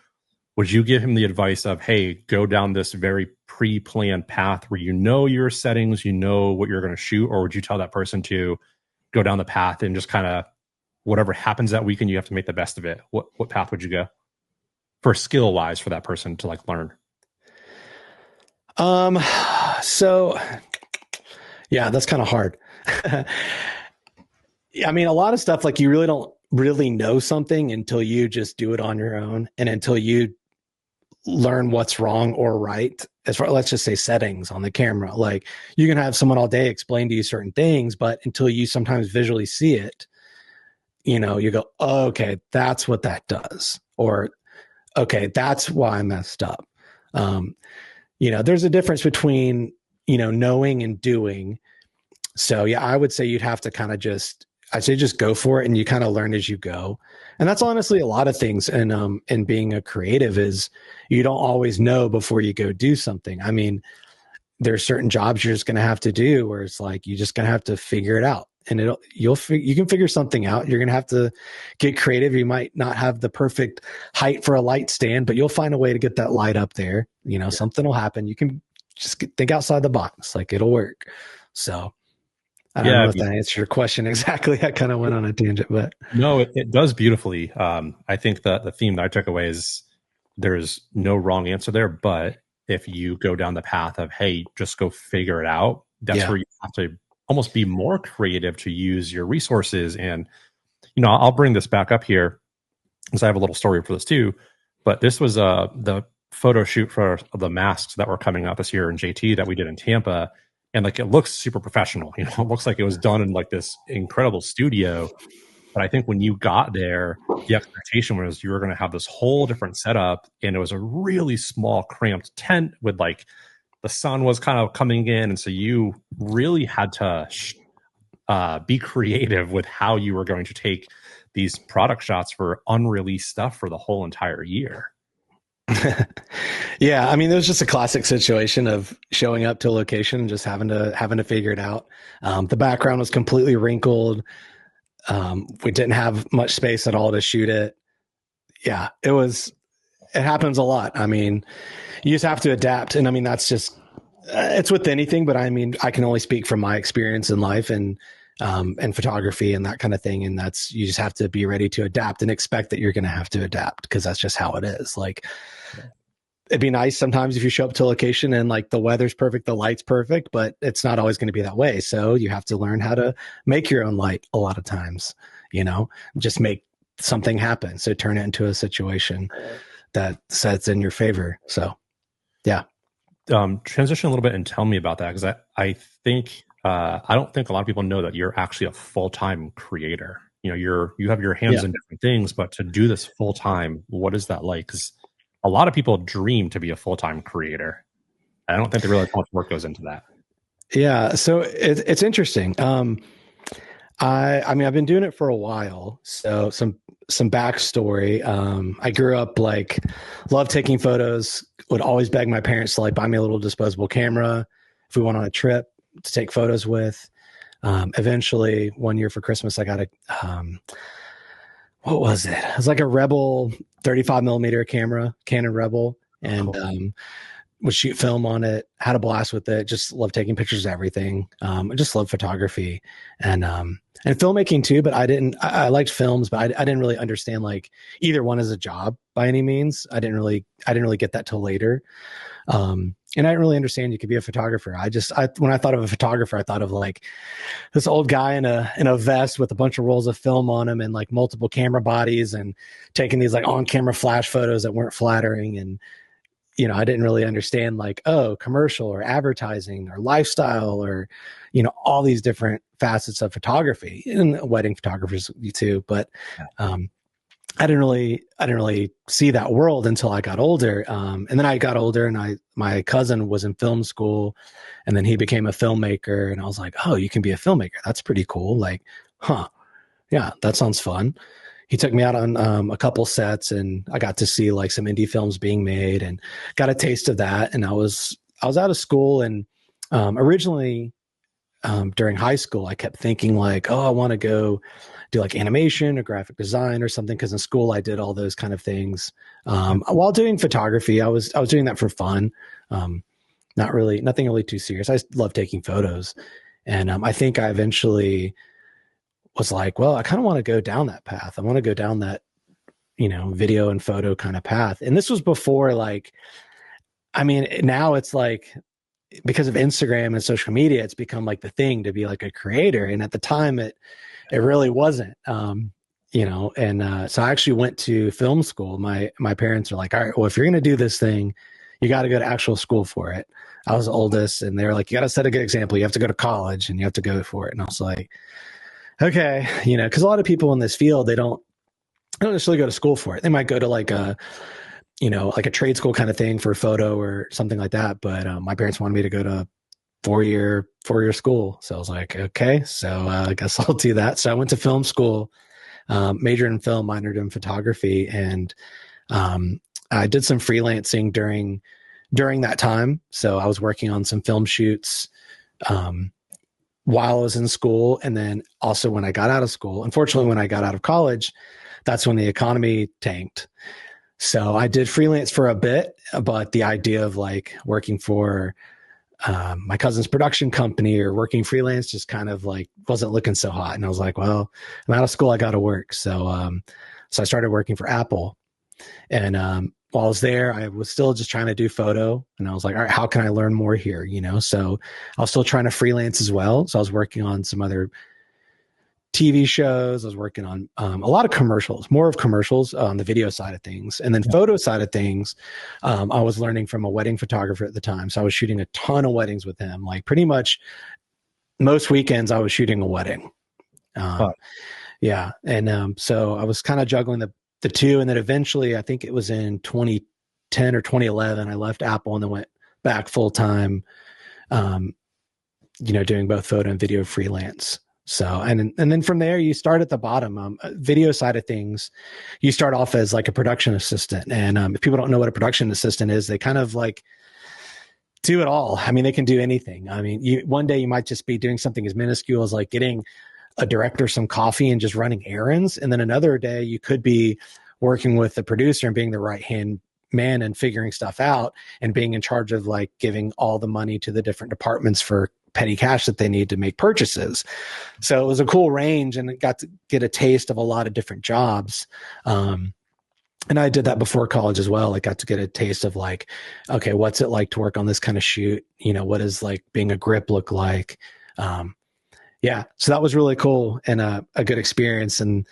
would you give him the advice of, hey, go down this very pre-planned path where your settings, what you're going to shoot? Or would you tell that person to go down the path and just kind of whatever happens that weekend, you have to make the best of it? What path would you go for skill wise for that person to like learn? So yeah, that's kind of hard. I mean, a lot of stuff, like, you really don't really know something until you just do it on your own, and until you learn what's wrong or right, as far, let's just say, settings on the camera. Like, you can have someone all day explain to you certain things, but until you sometimes visually see it, you go, oh, okay, that's what that does. Or, okay, that's why I messed up. There's a difference between, knowing and doing. So yeah, I would say you'd have to kind of just go for it, and you kind of learn as you go. And that's honestly a lot of things. And being a creative is, you don't always know before you go do something. I mean, there's certain jobs you're just going to have to do where it's like, you're just going to have to figure it out. and you can figure something out. You're going to have to get creative. You might not have the perfect height for a light stand, but you'll find a way to get that light up there. Something will happen. You can just think outside the box. Like, it'll work. So I don't know if that answers your question exactly. I kind of went on a tangent, but no, it does beautifully. I think the theme that I took away is there's no wrong answer there, but if you go down the path of, hey, just go figure it out, that's where you have to almost be more creative to use your resources. And, I'll bring this back up here because I have a little story for this too. But this was the photo shoot for the masks that were coming out this year in JT that we did in Tampa. And like, it looks super professional. It looks like it was done in like this incredible studio. But I think when you got there, the expectation was you were going to have this whole different setup. And it was a really small, cramped tent with like the sun was kind of coming in. And so you really had to be creative with how you were going to take these product shots for unreleased stuff for the whole entire year. Yeah, I mean, it was just a classic situation of showing up to a location and just having to figure it out. The background was completely wrinkled. We didn't have much space at all to shoot it. Yeah, it happens a lot. I mean, you just have to adapt. And I mean, that's just, it's with anything, but I mean, I can only speak from my experience in life and photography and that kind of thing. And you just have to be ready to adapt and expect that you're going to have to adapt, because that's just how it is. Like, it'd be nice sometimes if you show up to a location and like the weather's perfect, the light's perfect, but it's not always going to be that way. So you have to learn how to make your own light a lot of times, just make something happen. So turn it into a situation that sets in your favor. So, yeah. Transition a little bit and tell me about that, because I think I don't think a lot of people know that you're actually a full-time creator. You have your hands in different things, but to do this full-time, what is that like? Because a lot of people dream to be a full-time creator. I don't think they realize how much work goes into that. Yeah, so it's interesting. I mean, I've been doing it for a while. So some backstory. I grew up love taking photos. Would always beg my parents to buy me a little disposable camera if we went on a trip to take photos with. Eventually, one year for Christmas, I got a what was it? It was like a Rebel 35 millimeter camera, Canon Rebel, and cool. Would shoot film on it. Had a blast with it. Just love taking pictures of everything. I just love photography and filmmaking too. But I liked films, but I didn't really understand either one as a job by any means. I didn't really get that till later. And I didn't really understand you could be a photographer. When I thought of a photographer, I thought of this old guy in a vest with a bunch of rolls of film on him and multiple camera bodies and taking these on camera flash photos that weren't flattering. And, I didn't really understand commercial or advertising or lifestyle or, all these different facets of photography, and wedding photographers too. But, I didn't really see that world until I got older. And then I got older and my cousin was in film school, and then he became a filmmaker, and I was like, oh, you can be a filmmaker. That's pretty cool. Yeah, that sounds fun. He took me out on a couple sets, and I got to see some indie films being made and got a taste of that. And I was out of school, and originally during high school, I kept thinking I want to go do animation or graphic design or something. Cause in school I did all those kind of things. While doing photography, I was doing that for fun. Nothing really too serious. I love taking photos. And I think I eventually was well, I kind of want to go down that path. I want to go down that, video and photo kind of path. And this was before now it's because of Instagram and social media, it's become the thing to be a creator. And at the time it really wasn't, so I actually went to film school. My parents are all right, well, if you're going to do this thing, you got to go to actual school for it. I was the oldest, and they were you got to set a good example. You have to go to college and you have to go for it. And I was okay, cause a lot of people in this field, they don't necessarily go to school for it. They might go to a trade school kind of thing for photo or something like that. But my parents wanted me to go to four-year school. So I was okay, so I guess I'll do that. So I went to film school, majored in film, minored in photography. And I did some freelancing during that time. So I was working on some film shoots, while I was in school. And then also when I got out of school. Unfortunately, when I got out of college, that's when the economy tanked. So I did freelance for a bit, but the idea of like working for my cousin's production company or working freelance just kind of like wasn't looking so hot. And I was like, well, I'm out of school, I got to work. So I started working for Apple. And while I was there, I was still just trying to do photo. And I was like, all right, how can I learn more here? You know, so I was still trying to freelance as well. So I was working on some other TV shows. I was working on a lot of commercials, more of commercials on the video side of things. And then photo side of things, I was learning from a wedding photographer at the time. So I was shooting a ton of weddings with him. Like pretty much most weekends I was shooting a wedding. Yeah. And so I was kind of juggling the two. And then eventually, I think it was in 2010 or 2011, I left Apple and then went back full time, doing both photo and video freelance. So, and then from there, you start at the bottom. Video side of things, you start off as like a production assistant. And if people don't know what a production assistant is, they kind of like do it all. I mean, they can do anything. I mean, one day you might just be doing something as minuscule as like getting a director some coffee and just running errands. And then another day you could be working with the producer and being the right hand man and figuring stuff out and being in charge of like giving all the money to the different departments for petty cash that they need to make purchases. So it was a cool range and it got to get a taste of a lot of different jobs. And I did that before college as well. I got to get a taste of like, okay, what's it like to work on this kind of shoot? You know, what does like being a grip look like? Yeah. So that was really cool and a good experience. And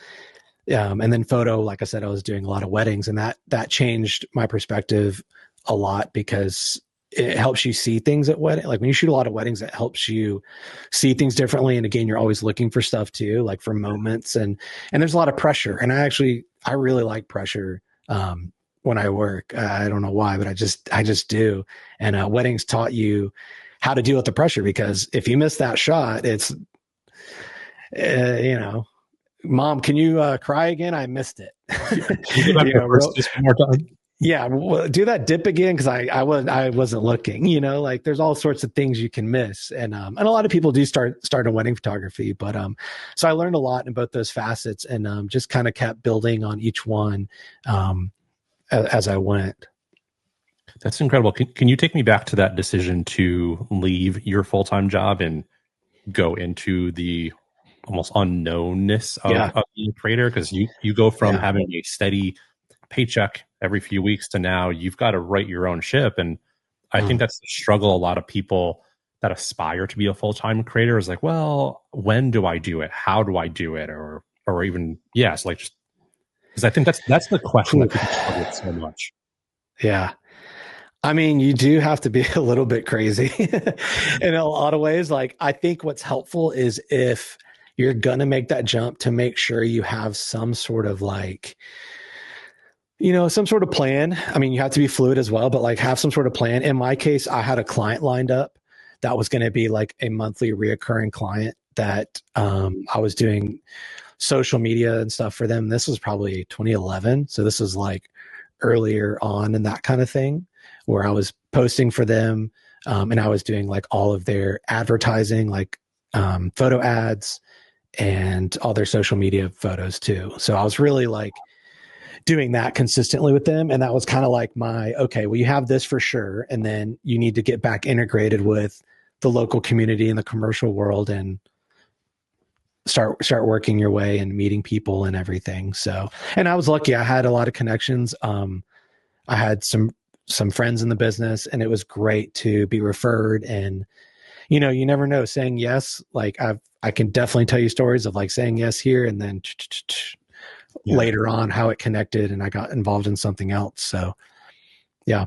then photo, like I said, I was doing a lot of weddings and that changed my perspective a lot because it helps you see things at wedding. Like when you shoot a lot of weddings, it helps you see things differently. And again, you're always looking for stuff too, like for moments and there's a lot of pressure. And I really like pressure when I work. I don't know why, but I just do. And weddings taught you how to deal with the pressure because if you miss that shot, it's, Mom, can you cry again? I missed it. Just one more time. Yeah, well, do that dip again because I wasn't looking. You know, like there's all sorts of things you can miss, and a lot of people do start in wedding photography. But so I learned a lot in both those facets, and just kind of kept building on each one as I went. That's incredible. Can you take me back to that decision to leave your full-time job and go into the almost unknownness of being a creator? Because you go from having a steady paycheck every few weeks to now you've got to write your own ship. And I think that's the struggle a lot of people that aspire to be a full-time creator is like, well, when do I do it? How do I do it? Or even, it's like, just because I think that's the question that people struggle with so much. Yeah. I mean, you do have to be a little bit crazy in a lot of ways. Like, I think what's helpful is if you're going to make that jump to make sure you have some sort of like, some sort of plan. I mean, you have to be fluid as well, but like have some sort of plan. In my case, I had a client lined up that was going to be like a monthly reoccurring client that I was doing social media and stuff for them. This was probably 2011. So this was like earlier on and that kind of thing where I was posting for them. And I was doing like all of their advertising, like photo ads and all their social media photos too. So I was really like doing that consistently with them. And that was kind of like okay, well, you have this for sure. And then you need to get back integrated with the local community and the commercial world and start working your way and meeting people and everything. So, and I was lucky. I had a lot of connections. I had some friends in the business and it was great to be referred. And, you never know, saying yes. Like I can definitely tell you stories of like saying yes here and then later on how it connected and I got involved in something else. So, yeah.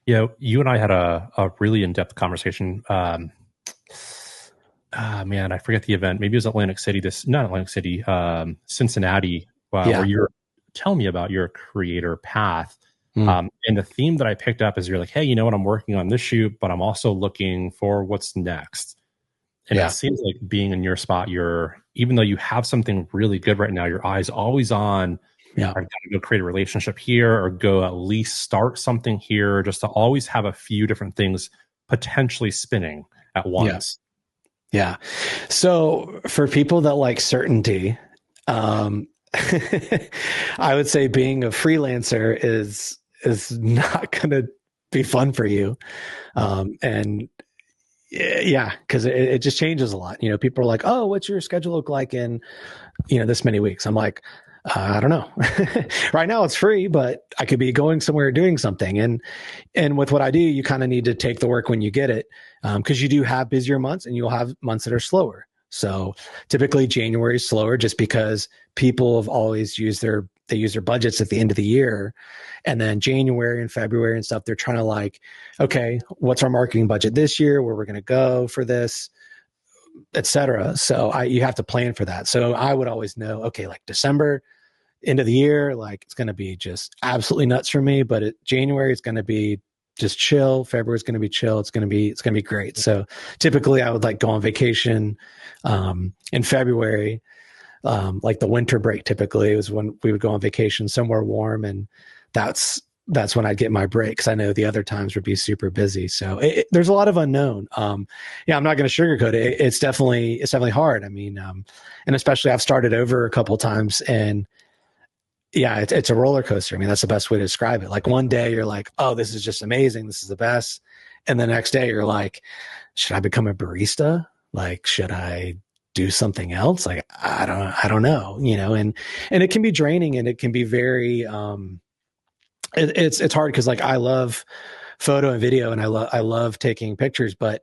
Yeah. You and I had a really in-depth conversation. Man, I forget the event. Maybe it was Cincinnati. Where you're telling me about your creator path. And the theme that I picked up is you're like, hey, you know what? I'm working on this shoot, but I'm also looking for what's next. And it seems like being in your spot, even though you have something really good right now, your eye's always on, I've got to go create a relationship here or go at least start something here just to always have a few different things potentially spinning at once. Yeah. So for people that like certainty, I would say being a freelancer is not going to be fun for you. And yeah, because it just changes a lot. People are like, "Oh, what's your schedule look like in this many weeks?" I'm like, I don't know. Right now it's free, but I could be going somewhere doing something. And with what I do, you kind of need to take the work when you get it, because you do have busier months and you'll have months that are slower. So typically January is slower just because people have always used their budgets at the end of the year. And then January and February and stuff, they're trying to like, okay, what's our marketing budget this year? Where we're going to go for this, etc. So you have to plan for that. So I would always know, okay, like December, end of the year, like it's going to be just absolutely nuts for me. But January is going to be just chill. February is going to be chill. It's going to be great. So typically I would like go on vacation in February. Like the winter break typically was when we would go on vacation somewhere warm, and that's when I'd get my break, because I know the other times would be super busy. So there's a lot of unknown. Yeah, I'm not going to sugarcoat it. It's definitely hard. I mean, and especially I've started over a couple times, and yeah, it's a roller coaster. I mean, that's the best way to describe it. Like one day you're like, oh, this is just amazing. This is the best. And the next day you're like, should I become a barista? Like, should I do something else? Like, I don't know, and it can be draining, and it can be very, it's hard because like I love photo and video, and I love taking pictures, but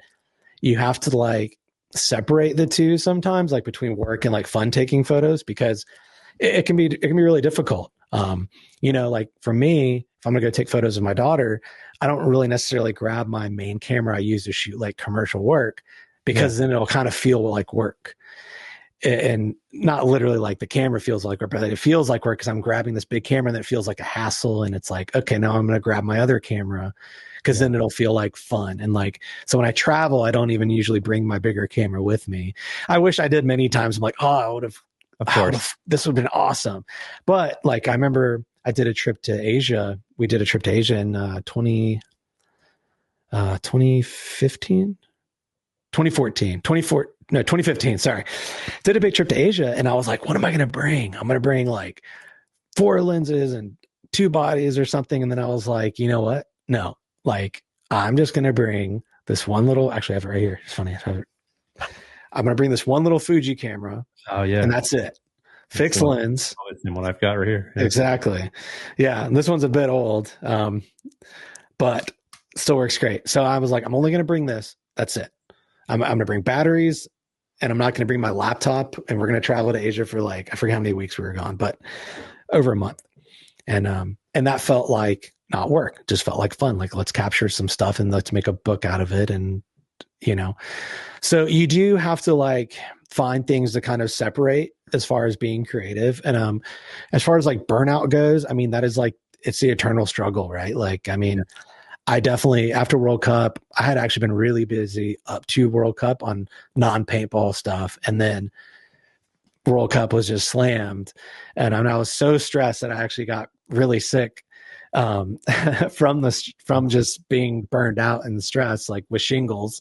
you have to like separate the two sometimes, like between work and like fun taking photos, because it can be really difficult. Like for me, if I'm gonna go take photos of my daughter, I don't really necessarily grab my main camera I use to shoot like commercial work, because then it'll kind of feel like work. And not literally like the camera feels like work, but it feels like work because I'm grabbing this big camera that feels like a hassle. And it's like, okay, now I'm going to grab my other camera, because then it'll feel like fun. And like, so when I travel, I don't even usually bring my bigger camera with me. I wish I did many times. I'm like, oh, I would have, of course, this would have been awesome. But like, I remember I did a trip to Asia. We did a trip to Asia in 2015, sorry. Did a big trip to Asia, and I was like, what am I going to bring? I'm going to bring like 4 lenses and 2 bodies or something. And then I was like, you know what? No, like I'm just going to bring this one little, actually I have it right here. It's funny. I'm going to bring this one little Fuji camera. Oh yeah. And that's it. Fixed lens. And what I've got right here. Yeah. Exactly. Yeah. And this one's a bit old, but still works great. So I was like, I'm only going to bring this. That's it. I'm going to bring batteries, and I'm not going to bring my laptop, and we're going to travel to Asia for like, I forget how many weeks we were gone, but over a month. And that felt like not work. It just felt like fun. Like, let's capture some stuff and let's make a book out of it. And, so you do have to like find things to kind of separate as far as being creative. And, as far as like burnout goes, I mean, that is like, it's the eternal struggle, right? Like, I mean, I definitely, after World Cup, I had actually been really busy up to World Cup on non-paintball stuff. And then World Cup was just slammed. And I was so stressed that I actually got really sick from just being burned out and stressed, like with shingles.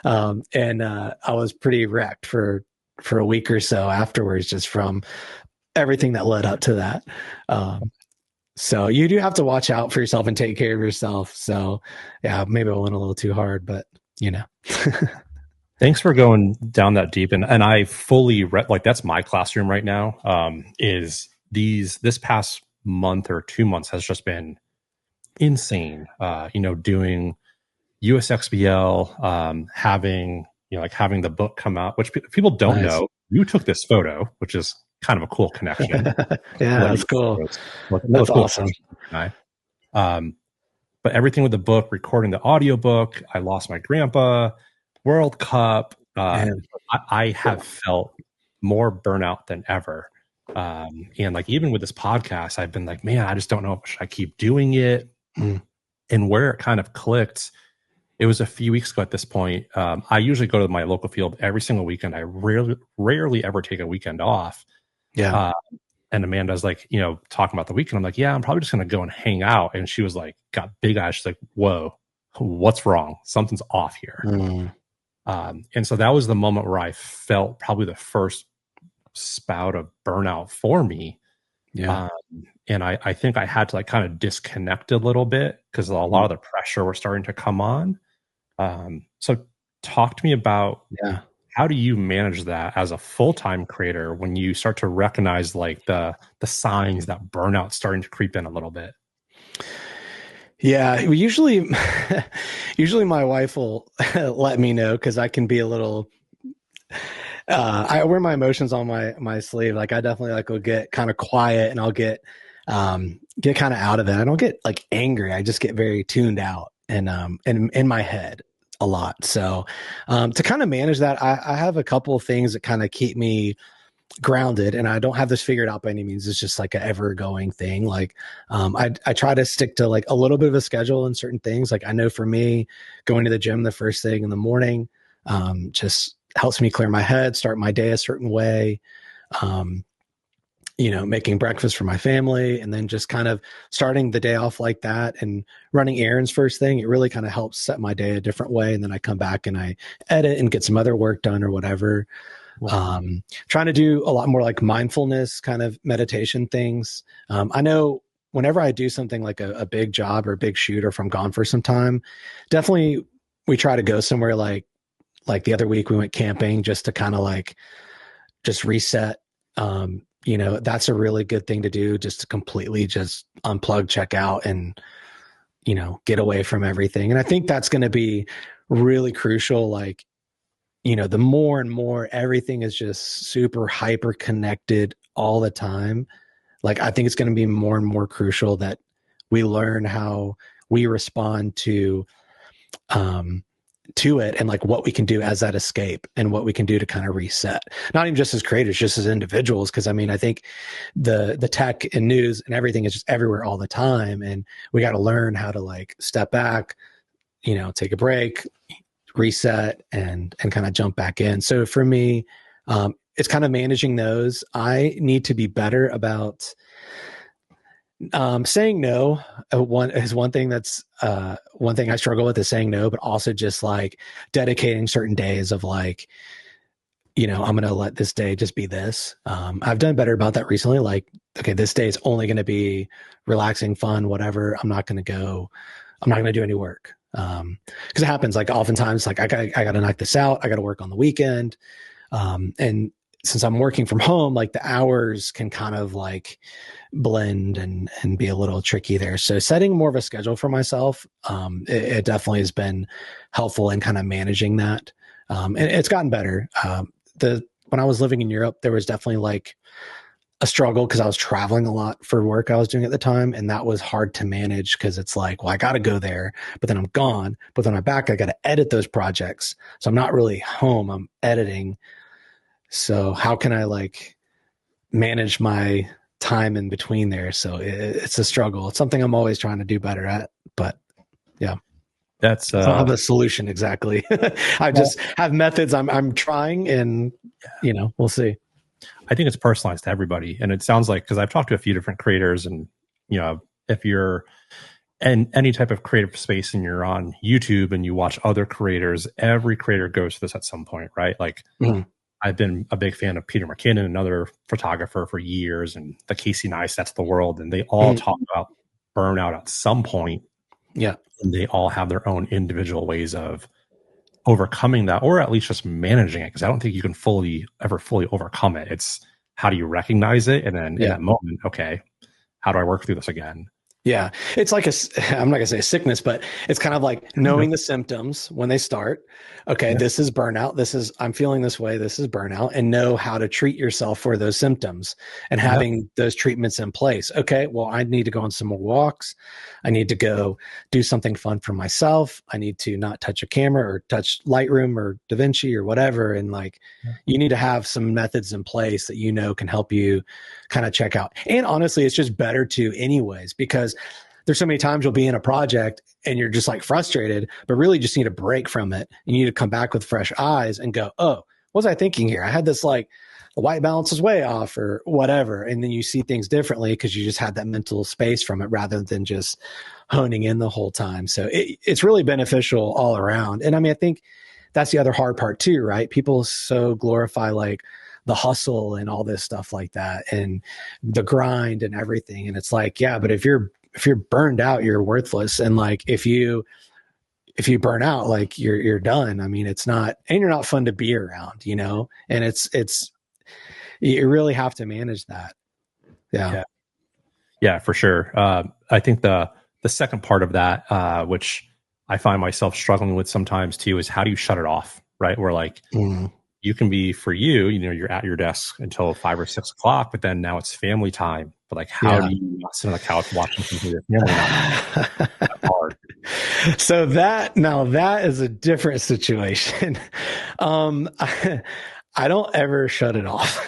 And I was pretty wrecked for a week or so afterwards, just from everything that led up to that. So you do have to watch out for yourself and take care of yourself. So yeah, maybe I went a little too hard, but Thanks for going down that deep. And I fully like, that's my classroom right now. Is this past month or 2 months has just been insane. Doing USXBL, having the book come out, which people don't know. You took this photo, which is kind of a cool connection. Yeah, that's cool. That's awesome. But everything with the book, recording the audiobook, I lost my grandpa, World Cup. I have felt more burnout than ever. And like, even with this podcast, I've been like, man, I just don't know. Should I keep doing it? And where it kind of clicked, it was a few weeks ago at this point. I usually go to my local field every single weekend. I rarely ever take a weekend off. Yeah. And Amanda's like, talking about the weekend. I'm like, yeah, I'm probably just going to go and hang out. And she was like, got big eyes. She's like, whoa, what's wrong? Something's off here. And so that was the moment where I felt probably the first spout of burnout for me. Yeah. And I think I had to like kind of disconnect a little bit because a lot of the pressure was starting to come on. So talk to me about how do you manage that as a full-time creator when you start to recognize like the signs that burnout's starting to creep in a little bit? Yeah, usually my wife will let me know because I can be a little. I wear my emotions on my sleeve. Like I definitely like will get kind of quiet and I'll get kind of out of it. I don't get like angry. I just get very tuned out and in my head a lot. So to kind of manage that, I have a couple of things that kind of keep me grounded, and I don't have this figured out by any means. It's just like an ever going thing. Like, I try to stick to like a little bit of a schedule in certain things. Like I know for me, going to the gym the first thing in the morning, just helps me clear my head, start my day a certain way. Making breakfast for my family and then just kind of starting the day off like that and running errands first thing. It really kind of helps set my day a different way. And then I come back and I edit and get some other work done or whatever. Trying to do a lot more like mindfulness kind of meditation things. I know whenever I do something like a big job or a big shoot, or if I'm gone for some time, definitely we try to go somewhere like the other week we went camping just to kind of like just reset. That's a really good thing to do, just to completely just unplug, check out, and, get away from everything. And I think that's going to be really crucial. Like, the more and more everything is just super hyper connected all the time. Like, I think it's going to be more and more crucial that we learn how we respond to it and like what we can do as that escape and what we can do to kind of reset, not even just as creators, just as individuals. Cause I mean, I think the tech and news and everything is just everywhere all the time. And we got to learn how to like step back, take a break, reset and kind of jump back in. So for me, it's kind of managing those. I need to be better about saying no. One thing I struggle with is saying no, but also just like dedicating certain days of like, I'm going to let this day just be this. I've done better about that recently. Like, okay, this day is only going to be relaxing, fun, whatever. I'm not going to do any work. Cause it happens like oftentimes, like I got to knock this out. I got to work on the weekend. And since I'm working from home, like the hours can kind of like blend and be a little tricky there. So setting more of a schedule for myself, it definitely has been helpful in kind of managing that. And it's gotten better. When I was living in Europe, there was definitely like a struggle because I was traveling a lot for work I was doing at the time. And that was hard to manage because it's like, well, I got to go there, but then I'm gone. But then I'm back, I got to edit those projects. So I'm not really home, I'm editing. So how can I like manage my time in between there? So it's a struggle. It's something I'm always trying to do better at, but yeah. That's I don't have a solution exactly. I just have methods I'm trying and, we'll see. I think it's personalized to everybody. And it sounds like, because I've talked to a few different creators and, if you're in any type of creative space and you're on YouTube and you watch other creators, every creator goes through this at some point, right? Like I've been a big fan of Peter McKinnon, another photographer for years, and the Casey Neistats of the world. And they all talk about burnout at some point. Yeah. And they all have their own individual ways of overcoming that, or at least just managing it. Because I don't think you can fully overcome it. It's how do you recognize it? And then in that moment, okay, how do I work through this again? Yeah. It's like I'm not gonna say a sickness, but it's kind of like knowing the symptoms when they start. Okay, this is burnout. I'm feeling this way. This is burnout, and know how to treat yourself for those symptoms and having those treatments in place. Okay, well, I need to go on some more walks. I need to go do something fun for myself. I need to not touch a camera or touch Lightroom or DaVinci or whatever. And like, you need to have some methods in place that can help you kind of check out. And honestly, it's just better to anyways, because there's so many times you'll be in a project and you're just like frustrated, but really just need a break from it. You need to come back with fresh eyes and go, oh, what was I thinking here? I had this like the white balance is way off or whatever. And then you see things differently because you just had that mental space from it rather than just honing in the whole time. So it's really beneficial all around. And I mean, I think that's the other hard part too, right? People so glorify like the hustle and all this stuff like that and the grind and everything. And it's like, yeah, but if you're burned out, you're worthless. And like, if you burn out, like you're done. I mean, it's not, and you're not fun to be around, you know, and it's, you really have to manage that. Yeah, for sure. I think the second part of that, which I find myself struggling with sometimes too, is how do you shut it off, right? Where like, you can be, for you, you know, you're at your desk until 5 or 6 o'clock, but then now it's family time. But like, how do you not sit on the couch watching something with your family? That's hard. So that is a different situation. I don't ever shut it off.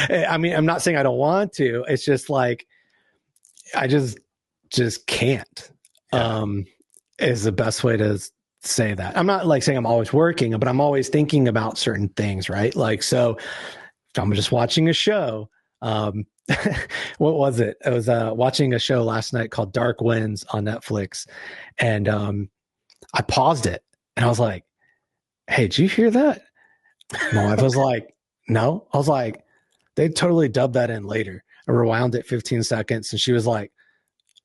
I mean, I'm not saying I don't want to. It's just like, I just can't, is the best way to say that. I'm not like saying I'm always working, but I'm always thinking about certain things, right? Like, so I'm just watching a show. What was it? I was watching a show last night called Dark Winds on Netflix. And I paused it and I was like, hey, did you hear that? My wife was like, no. I was like, they totally dubbed that in later. I rewound it 15 seconds and she was like,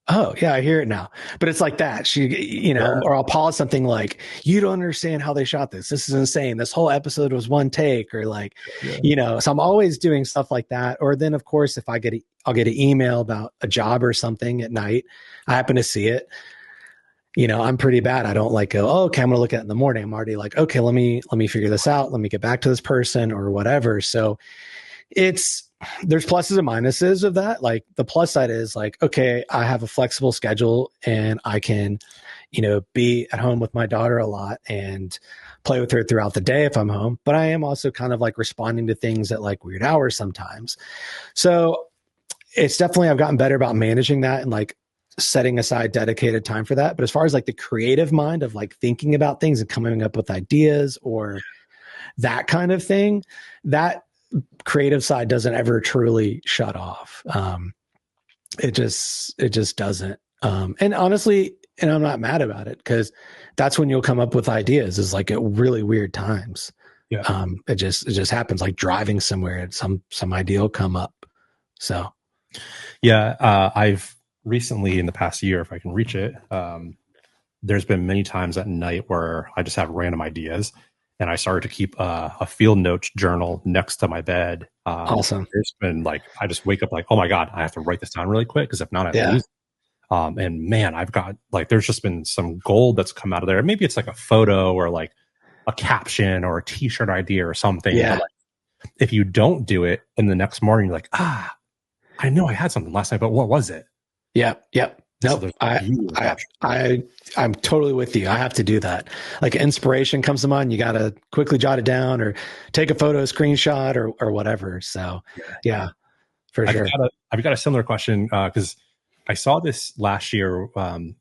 oh yeah, I hear it now. But it's like that. She, you know, or I'll pause something like, you don't understand how they shot this. This is insane. This whole episode was one take, or like, you know, so I'm always doing stuff like that. Or then of course, if I'll get an email about a job or something at night, I happen to see it. You know, I'm pretty bad. I don't like go, oh, okay, I'm going to look at it in the morning. I'm already like, okay, let me figure this out. Let me get back to this person or whatever. So there's pluses and minuses of that. Like the plus side is like, okay, I have a flexible schedule and I can, you know, be at home with my daughter a lot and play with her throughout the day if I'm home. But I am also kind of like responding to things at like weird hours sometimes. So it's definitely, I've gotten better about managing that and like setting aside dedicated time for that. But as far as like the creative mind of like thinking about things and coming up with ideas or that kind of thing, that creative side doesn't ever truly shut off. It just doesn't. And honestly, and I'm not mad about it because that's when you'll come up with ideas is like at really weird times. Yeah. It just happens, like driving somewhere and some idea will come up. So, yeah. I've recently in the past year, if I can reach it, there's been many times at night where I just have random ideas. And I started to keep a field notes journal next to my bed. Awesome. It's been like, I just wake up like, oh my God, I have to write this down really quick because if not, I lose. And man, I've got like, there's just been some gold that's come out of there. Maybe it's like a photo or like a caption or a t-shirt idea or something. Yeah. But like, if you don't do it in the next morning, you're like, I know I had something last night, but what was it? Yep. Nope. So I'm totally with you. I have to do that. Like inspiration comes to mind, you got to quickly jot it down or take a photo, screenshot or whatever. So yeah, for sure. I've got a similar question because I saw this last year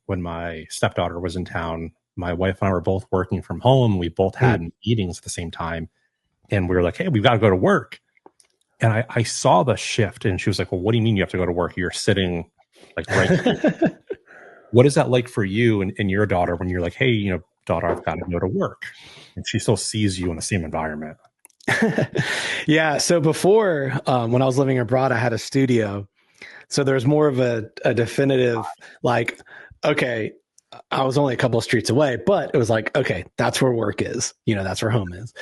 when my stepdaughter was in town. My wife and I were both working from home. We both had meetings at the same time. And we were like, hey, we've got to go to work. And I saw the shift and she was like, well, what do you mean you have to go to work? You're sitting like right here. What is that like for you and your daughter when you're like, hey, you know, daughter, I've got to go to work, and she still sees you in the same environment? Yeah. So before, when I was living abroad, I had a studio. So there's more of a definitive, like, okay, I was only a couple of streets away, but it was like, okay, that's where work is. You know, that's where home is.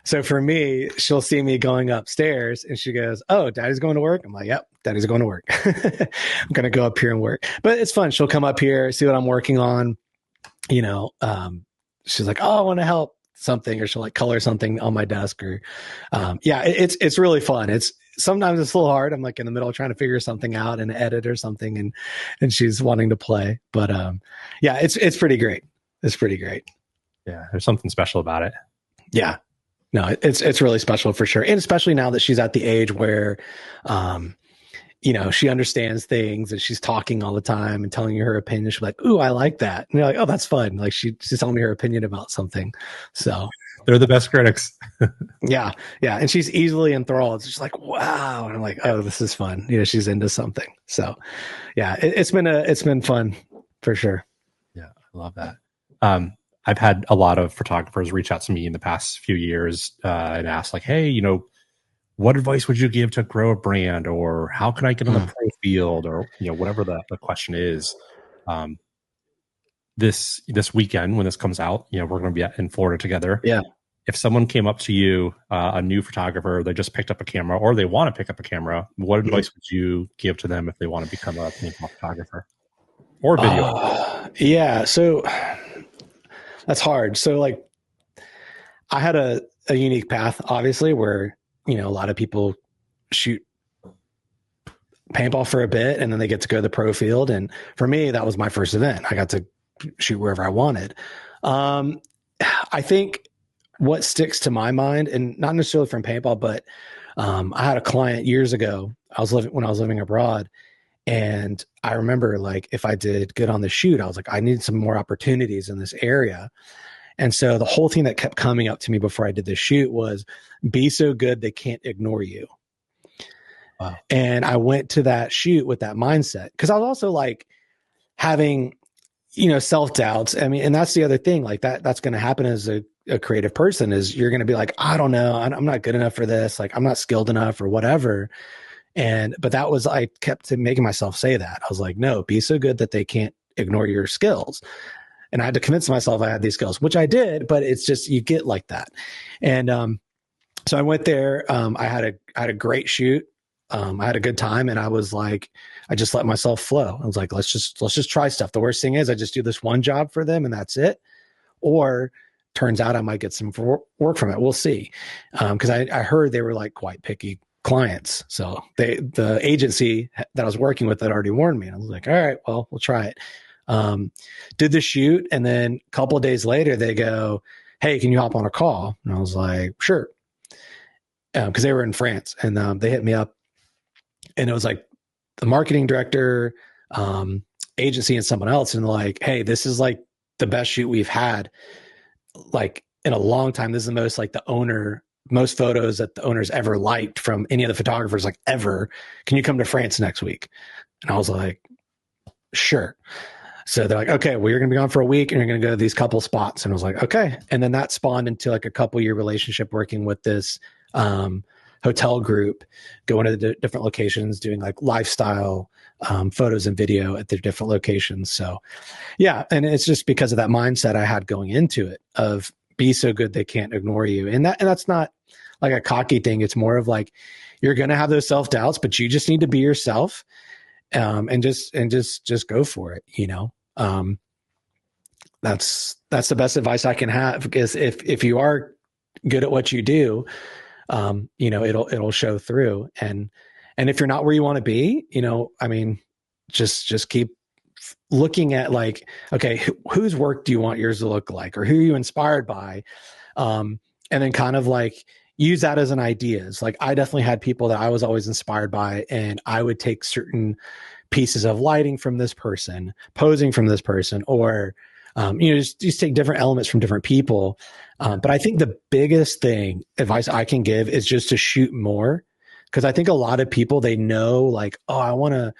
So for me, she'll see me going upstairs and she goes, oh, daddy's going to work. I'm like, yep, daddy's going to work. I'm going to go up here and work, but it's fun. She'll come up here, see what I'm working on. You know, she's like, oh, I want to help something, or she'll like color something on my desk or, yeah, it's really fun. Sometimes it's a little hard. I'm like in the middle of trying to figure something out and edit or something and she's wanting to play, but, yeah, it's pretty great. It's pretty great. Yeah. There's something special about it. Yeah. No, it's really special for sure. And especially now that she's at the age where, you know, she understands things and she's talking all the time and telling you her opinion. She's like, ooh, I like that. And you're like, oh, that's fun. Like she's telling me her opinion about something. So they're the best critics. Yeah. And she's easily enthralled. She's like, wow. And I'm like, oh, this is fun. You know, she's into something. So yeah, it's been fun for sure. Yeah. I love that. I've had a lot of photographers reach out to me in the past few years and ask like, hey, you know, what advice would you give to grow a brand, or how can I get on the pro field, or, you know, whatever the question is. This weekend when this comes out, you know, we're going to be in Florida together. Yeah. If someone came up to you, a new photographer, they just picked up a camera or they want to pick up a camera, what advice would you give to them if they want to become a paintball photographer or video? Yeah. So that's hard. So like I had a unique path, obviously, where, you know, a lot of people shoot paintball for a bit and then they get to go to the pro field. And for me, that was my first event. I got to shoot wherever I wanted. I think what sticks to my mind, and not necessarily from paintball, but I had a client years ago. When I was living abroad, and I remember like if I did good on the shoot, I was like, I need some more opportunities in this area. And so the whole thing that kept coming up to me before I did the shoot was, be so good they can't ignore you. Wow. And I went to that shoot with that mindset, because I was also like having, you know, self-doubts. I mean, and that's the other thing, like that's going to happen as a creative person, is you're going to be like, I don't know, I'm not good enough for this. Like, I'm not skilled enough or whatever. But that was, I kept making myself say that. I was like, no, be so good that they can't ignore your skills. And I had to convince myself I had these skills, which I did, but it's just, you get like that. And so I went there. I had a great shoot. I had a good time, and I was like, I just let myself flow. I was like, let's just try stuff. The worst thing is I just do this one job for them and that's it. Or turns out I might get some work from it. We'll see. Cause I heard they were like quite picky clients. So the agency that I was working with had already warned me. And I was like, all right, well, we'll try it. Did the shoot. And then a couple of days later they go, hey, can you hop on a call? And I was like, sure. Cause they were in France, and they hit me up, and it was like the marketing director, agency, and someone else. And like, hey, this is like the best shoot we've had like in a long time. This is the most like most photos that the owner's ever liked from any of the photographers, like ever. Can you come to France next week? And I was like, sure. So they're like, okay, well, you're going to be gone for a week and you're going to go to these couple spots. And I was like, okay. And then that spawned into like a couple year relationship working with this hotel group, going to the different locations, doing like lifestyle photos and video at the different locations. So yeah. And it's just because of that mindset I had going into it of be so good they can't ignore you. And that's not like a cocky thing. It's more of like, you're going to have those self-doubts, but you just need to be yourself, and just go for it. You know, that's the best advice I can have, because if you are good at what you do, you know, it'll show through. And if you're not where you want to be, you know, I mean, just keep looking at like, okay, whose work do you want yours to look like, or who are you inspired by? And then kind of like use that as an ideas. Like I definitely had people that I was always inspired by, and I would take certain pieces of lighting from this person, posing from this person, or, you know, just take different elements from different people. But I think the biggest advice I can give is just to shoot more. Cause I think a lot of people, they know like, oh, I want to,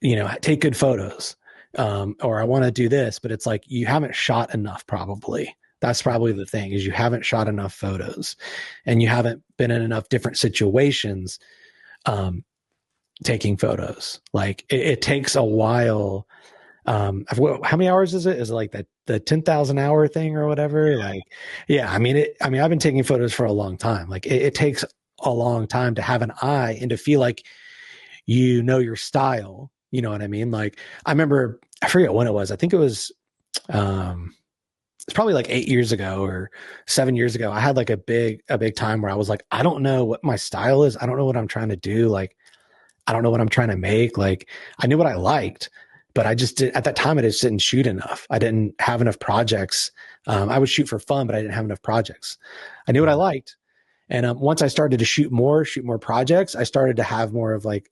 you know, take good photos, or I want to do this, but it's like, you haven't shot enough probably. That's probably the thing, is you haven't shot enough photos, and you haven't been in enough different situations, taking photos. Like it takes a while. How many hours is it? Is it like the 10,000 hour thing or whatever? Like, yeah, I mean, I've been taking photos for a long time. Like it takes a long time to have an eye and to feel like, you know, your style, you know what I mean? Like I remember, I forget when it was, I think it was, it's probably like 8 years ago or 7 years ago. I had like a big time where I was like, I don't know what my style is. I don't know what I'm trying to do. Like, I don't know what I'm trying to make. Like I knew what I liked, but I just at that time, I just didn't shoot enough. I didn't have enough projects. I would shoot for fun, but I didn't have enough projects. I knew what I liked. And once I started to shoot more projects, I started to have more of like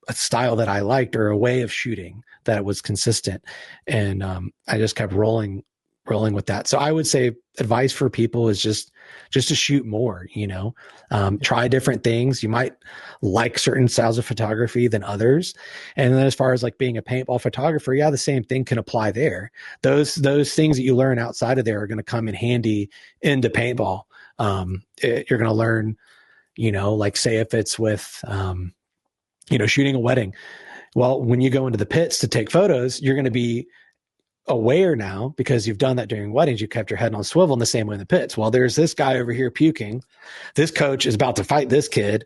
a style that I liked, or a way of shooting that was consistent. And I just kept rolling with that. So I would say advice for people is just just to shoot more, try different things. You might like certain styles of photography than others. And then as far as like being a paintball photographer, yeah, the same thing can apply there. Those things that you learn outside of there are going to come in handy into paintball. You're going to learn, like say if it's with, shooting a wedding. Well, when you go into the pits to take photos, you're going to be aware now because you've done that during weddings. You kept your head on swivel in the same way in the pits. Well, there's this guy over here puking. This coach is about to fight this kid.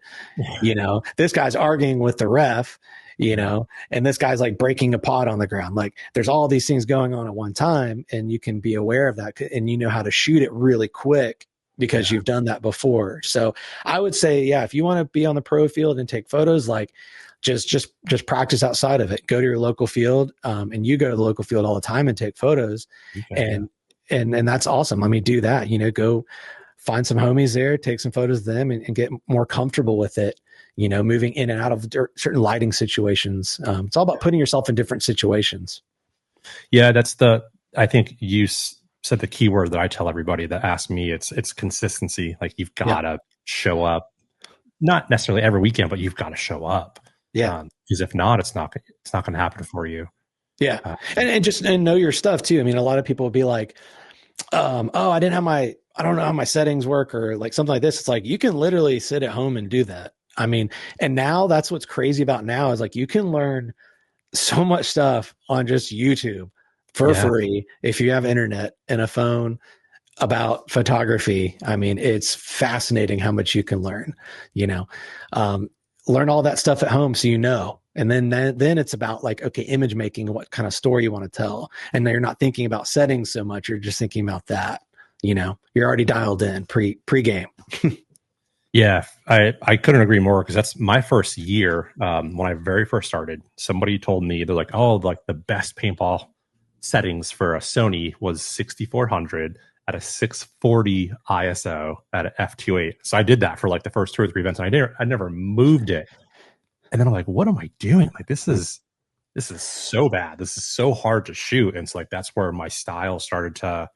This guy's arguing with the ref, and this guy's like breaking a pot on the ground. Like there's all these things going on at one time, and you can be aware of that, and you know how to shoot it really quick because you've done that before. So I would say, yeah, if you want to be on the pro field and take photos, like just practice outside of it. Go to your local field, and you go to the local field all the time and take photos, and that's awesome. I mean, do that. Go find some homies there, take some photos of them, and get more comfortable with it. Moving in and out of certain lighting situations. It's all about putting yourself in different situations. Yeah, I think you said the key word that I tell everybody that asks me. It's consistency. Like you've got to show up, not necessarily every weekend, but you've got to show up. Yeah. Because if not, it's not going to happen for you. Yeah. And know your stuff too. I mean, a lot of people will be like, I don't know how my settings work or like something like this. It's like, you can literally sit at home and do that. I mean, and now that's what's crazy about now is like, you can learn so much stuff on just YouTube for free. If you have internet and a phone about photography. I mean, it's fascinating how much you can learn, learn all that stuff at home. So, and then it's about like, okay, image making, what kind of story you want to tell. And you're not thinking about settings so much. You're just thinking about that, you're already dialed in pre-game. Yeah, I couldn't agree more because that's my first year. When I very first started, somebody told me, they're like, oh, like the best paintball settings for a Sony was 6400 at a 640 ISO at an f2.8. So I did that for like the first 2 or 3 events, and I never moved it. And then I'm like, what am I doing? Like this is so bad. This is so hard to shoot. And it's like that's where my style started to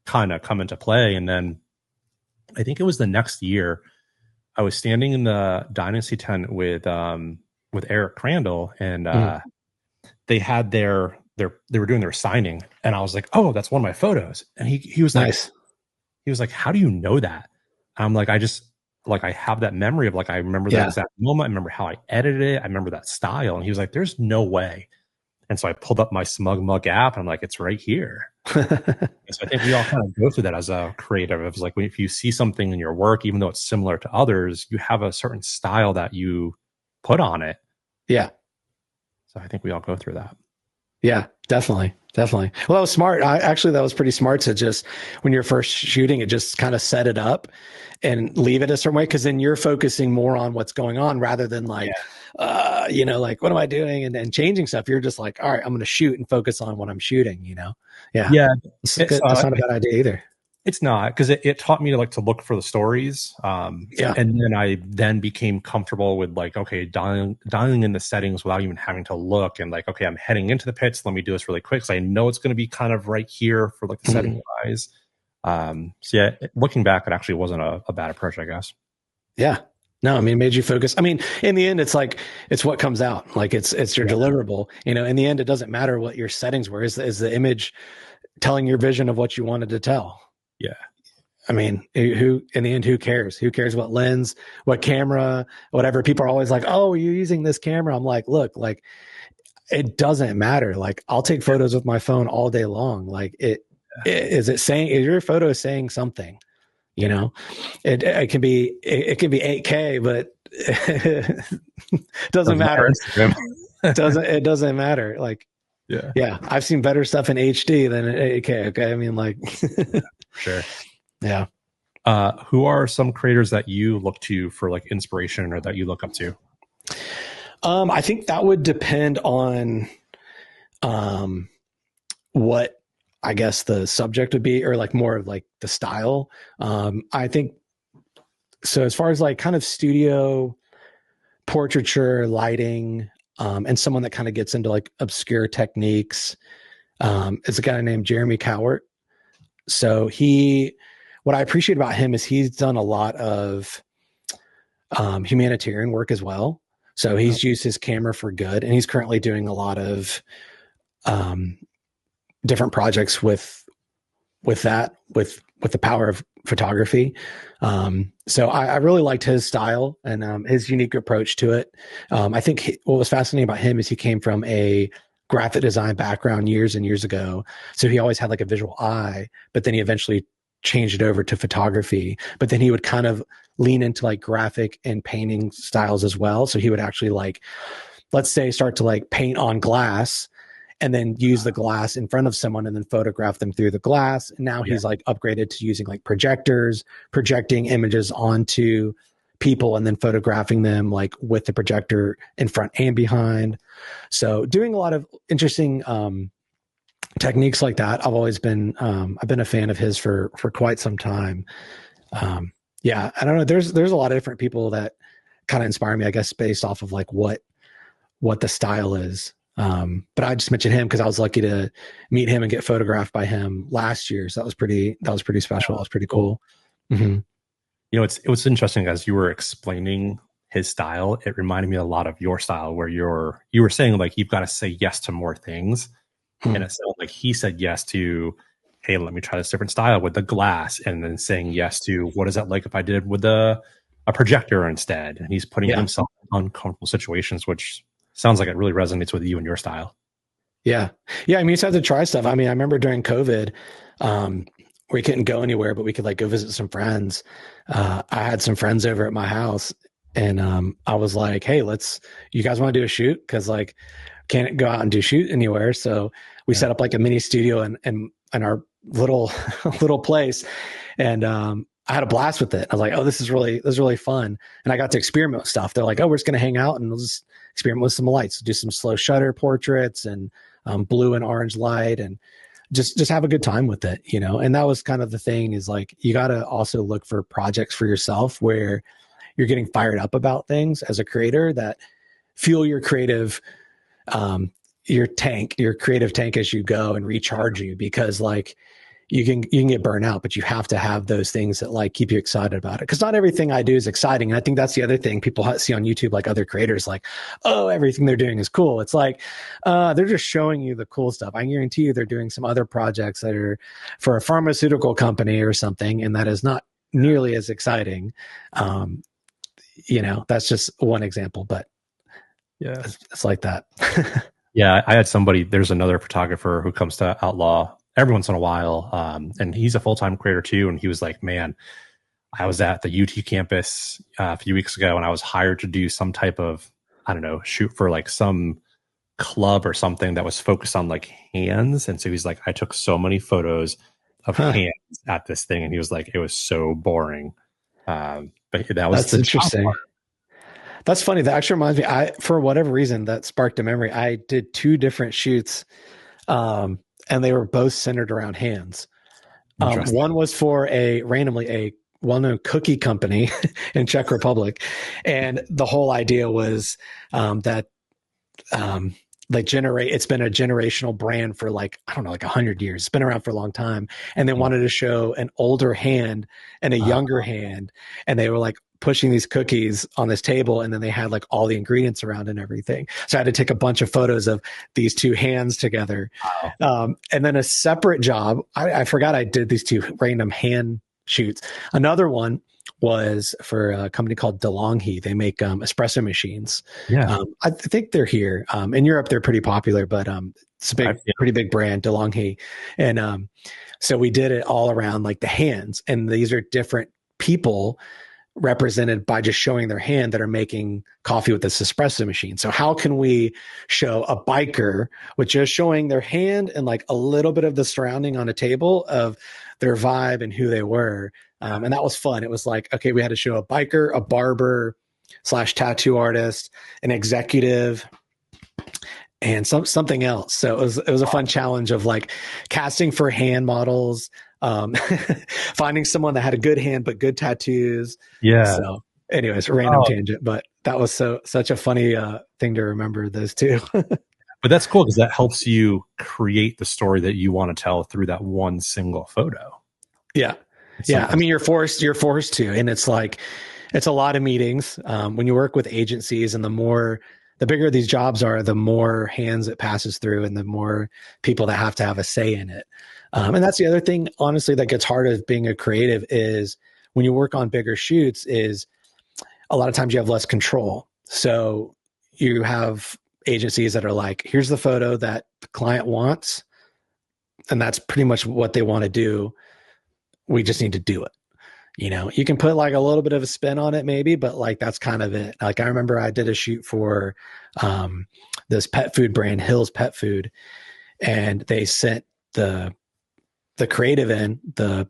kind of come into play. And then I think it was the next year, I was standing in the Dynasty tent with Eric Crandall, and they had they were doing their signing, and I was like, oh, that's one of my photos. And he was nice. Like, he was like, how do you know that? I'm like, I have that memory of like, I remember that exact moment. I remember how I edited it. I remember that style. And he was like, there's no way. And so I pulled up my Smug Mug app, and I'm like, it's right here. So I think we all kind of go through that as a creative. It was like, if you see something in your work, even though it's similar to others, you have a certain style that you put on it. Yeah. So I think we all go through that. Yeah, definitely. Well, that was smart. That was pretty smart to just, when you're first shooting it, just kind of set it up and leave it a certain way. Cause then you're focusing more on what's going on rather than like, like, what am I doing? And changing stuff. You're just like, all right, I'm going to shoot and focus on what I'm shooting, Yeah. Yeah. That's not a bad idea either. It's not, because it taught me to look for the stories. And then I became comfortable with like, okay, dialing in the settings without even having to look, and like, okay, I'm heading into the pits. Let me do this really quick. So I know it's going to be kind of right here for like the setting wise. So yeah, looking back, it actually wasn't a bad approach, I guess. Yeah. No, I mean, it made you focus. I mean, in the end, it's like, it's what comes out. Like it's your deliverable, in the end, it doesn't matter what your settings were. Is the image telling your vision of what you wanted to tell? Yeah. I mean, in the end, who cares? Who cares what lens, what camera, whatever? People are always like, oh, you're using this camera. I'm like, look, like, it doesn't matter. Like, I'll take photos with my phone all day long. Like, is your photo saying something? It can be 8K, but it doesn't matter. It doesn't matter. Like, yeah. I've seen better stuff in HD than in 8K. Okay. I mean, like, sure. Yeah. Who are some creators that you look to for like inspiration or that you look up to? I think that would depend on, what I guess the subject would be, or like more of like the style. I think so. As far as like kind of studio portraiture, lighting, and someone that kind of gets into like obscure techniques, is a guy named Jeremy Cowart. So he what I appreciate about him is he's done a lot of humanitarian work as well. So he's used his camera for good, and he's currently doing a lot of different projects with the power of photography. So I really liked his style and his unique approach to it. I think what was fascinating about him is he came from a graphic design background years and years ago. So he always had like a visual eye, but then he eventually changed it over to photography. But then he would kind of lean into like graphic and painting styles as well. So he would actually like, let's say, start to like paint on glass and then use the glass in front of someone and then photograph them through the glass. And now he's like upgraded to using like projectors, projecting images onto people and then photographing them like with the projector in front and behind. So doing a lot of interesting techniques like that. I've always been, I've been a fan of his for quite some time. Yeah, I don't know. There's a lot of different people that kind of inspire me, I guess, based off of like what the style is. But I just mentioned him because I was lucky to meet him and get photographed by him last year. So that was pretty special. That was pretty cool. Mm-hmm. You know, it was interesting as you were explaining his style. It reminded me a lot of your style, where you were saying like you've got to say yes to more things, and it sounded like he said yes to, hey, let me try this different style with the glass, and then saying yes to what is that like if I did with a projector instead. And he's putting himself in uncomfortable situations, which sounds like it really resonates with you and your style. Yeah. Yeah. I mean, you just have to try stuff. I mean, I remember during COVID, we couldn't go anywhere, but we could like go visit some friends. I had some friends over at my house, and I was like, hey, you guys want to do a shoot? Cause like, can't go out and do shoot anywhere. So we set up like a mini studio in our little place. And I had a blast with it. I was like, oh, this is really fun. And I got to experiment with stuff. They're like, oh, we're just going to hang out and we'll just experiment with some lights, do some slow shutter portraits and blue and orange light, and just have a good time with it, you know? And that was kind of the thing, is like, you got to also look for projects for yourself where you're getting fired up about things as a creator that fuel your creative, your creative tank as you go and recharge you, because like you can get burnt out, but you have to have those things that like keep you excited about it. Cause not everything I do is exciting. And I think that's the other thing people see on YouTube, like other creators, like, oh, everything they're doing is cool. It's like, they're just showing you the cool stuff. I guarantee you they're doing some other projects that are for a pharmaceutical company or something, and that is not nearly as exciting. You know, that's just one example, but yeah, it's like that. Yeah. I had there's another photographer who comes to Outlaw every once in a while. And he's a full-time creator too. And he was like, man, I was at the UT campus a few weeks ago, and I was hired to do some type of, I don't know, shoot for like some club or something that was focused on like hands. And so he's like, I took so many photos of hands at this thing. And he was like, it was so boring. But that's interesting. That's funny. That actually reminds me, for whatever reason, that sparked a memory. I did 2 different shoots, and they were both centered around hands. One was for randomly a well-known cookie company in Czech Republic. And the whole idea was that it's been a generational brand for like, I don't know, like 100 years. It's been around for a long time. And they wanted to show an older hand and a younger hand. And they were like pushing these cookies on this table, and then they had like all the ingredients around and everything. So I had to take a bunch of photos of these 2 hands together. Wow. And then a separate job, I forgot I did these 2 random hand shoots. Another one was for a company called DeLonghi. They make espresso machines. Yeah. I think they're here. In Europe, they're pretty popular, but it's a pretty big brand, DeLonghi. And so we did it all around like the hands. And these are different people represented by just showing their hand that are making coffee with this espresso machine. So how can we show a biker with just showing their hand and like a little bit of the surrounding on a table of their vibe and who they were? And that was fun. It was like, okay, we had to show a biker, a barber / tattoo artist, an executive, and something else. So it was a fun challenge of like casting for hand models, finding someone that had a good hand but good tattoos. Yeah. So anyways, random tangent, but that was such a funny thing to remember, those 2. But that's cool, because that helps you create the story that you want to tell through that one single photo. Yeah. Yeah. I mean, you're forced to, and it's like, it's a lot of meetings. When you work with agencies, and the bigger these jobs are, the more hands it passes through and the more people that have to have a say in it. And that's the other thing, honestly, that gets hard of being a creative is when you work on bigger shoots is a lot of times you have less control. So you have agencies that are like, here's the photo that the client wants, and that's pretty much what they want to do. We just need to do it. You can put like a little bit of a spin on it maybe, but like, that's kind of it. Like, I remember I did a shoot for this pet food brand, Hill's Pet Food, and they sent the creative in the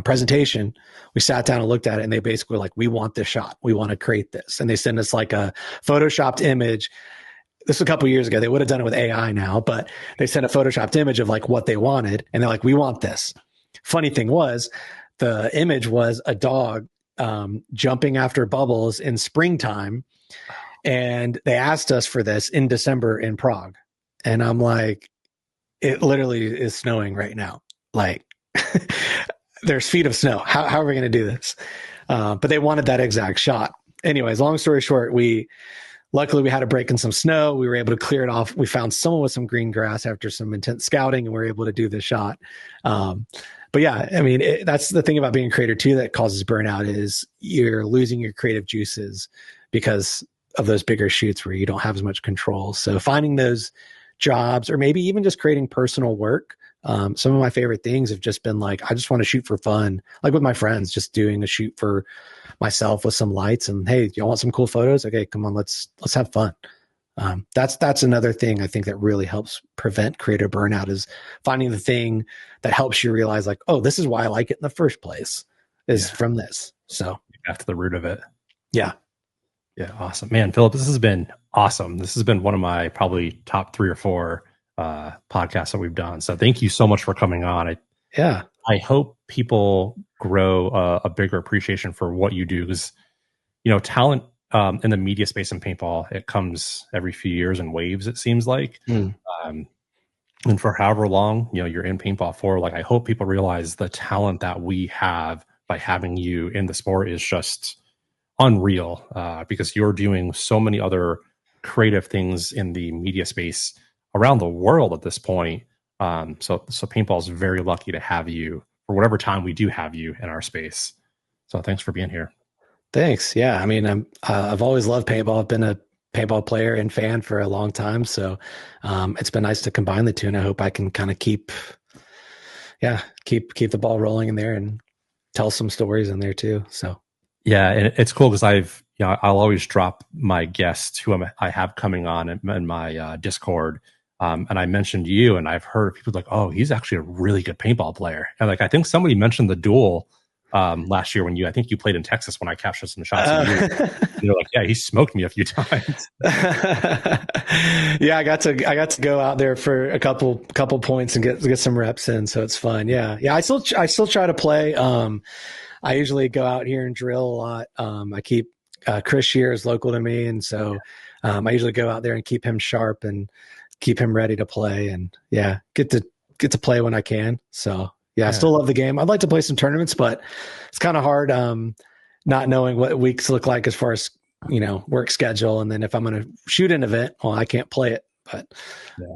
presentation. We sat down and looked at it, and they basically were like, we want this shot. We want to create this. And they sent us like a photoshopped image. This was a couple of years ago. They would have done it with AI now, but they sent a photoshopped image of like what they wanted. And they're like, we want this. Funny thing was, the image was a dog jumping after bubbles in springtime. And they asked us for this in December in Prague. And I'm like, it literally is snowing right now. Like, there's feet of snow. How are we going to do this? But they wanted that exact shot. Anyways, long story short, luckily we had a break in some snow. We were able to clear it off. We found someone with some green grass after some intense scouting, and we were able to do the shot. But yeah, I mean, that's the thing about being a creator too that causes burnout is you're losing your creative juices because of those bigger shoots where you don't have as much control. So finding those jobs, or maybe even just creating personal work. Some of my favorite things have just been like, I just want to shoot for fun, like with my friends, just doing a shoot for myself with some lights and, hey, y'all want some cool photos? Okay, come on, let's have fun. That's another thing I think that really helps prevent creative burnout is finding the thing that helps you realize like, oh, this is why I like it in the first place is from this. So after the root of it. Yeah. Yeah. Awesome, man. Philip, this has been awesome. This has been one of my probably top 3 or 4 podcasts that we've done. So thank you so much for coming on. I hope people grow a bigger appreciation for what you do because, talent in the media space in paintball, it comes every few years in waves, it seems like. And for however long, you're in paintball for, like, I hope people realize the talent that we have by having you in the sport is just unreal because you're doing so many other creative things in the media space around the world at this point. So paintball is very lucky to have you for whatever time we do have you in our space. So thanks for being here. Thanks. Yeah. I mean, I've always loved paintball. I've been a paintball player and fan for a long time. So it's been nice to combine the two, and I hope I can kind of keep the ball rolling in there and tell some stories in there too. So yeah, and it's cool because I'll always drop my guests who I have coming on in my Discord. And I mentioned you, and I've heard people like, oh, he's actually a really good paintball player. And like, I think somebody mentioned the duel last year when I think you played in Texas when I captured some shots of you. You're like, yeah, he smoked me a few times. Yeah, I got to go out there for a couple points and get some reps in, so it's fun. Yeah. I still try to play. I usually go out here and drill a lot. I keep Chris Shear is local to me, and so I usually go out there and keep him sharp and keep him ready to play, and get to play when I can. So I still love the game. I'd like to play some tournaments, but it's kind of hard not knowing what weeks look like as far as work schedule, and then if I'm going to shoot an event, well, I can't play it. But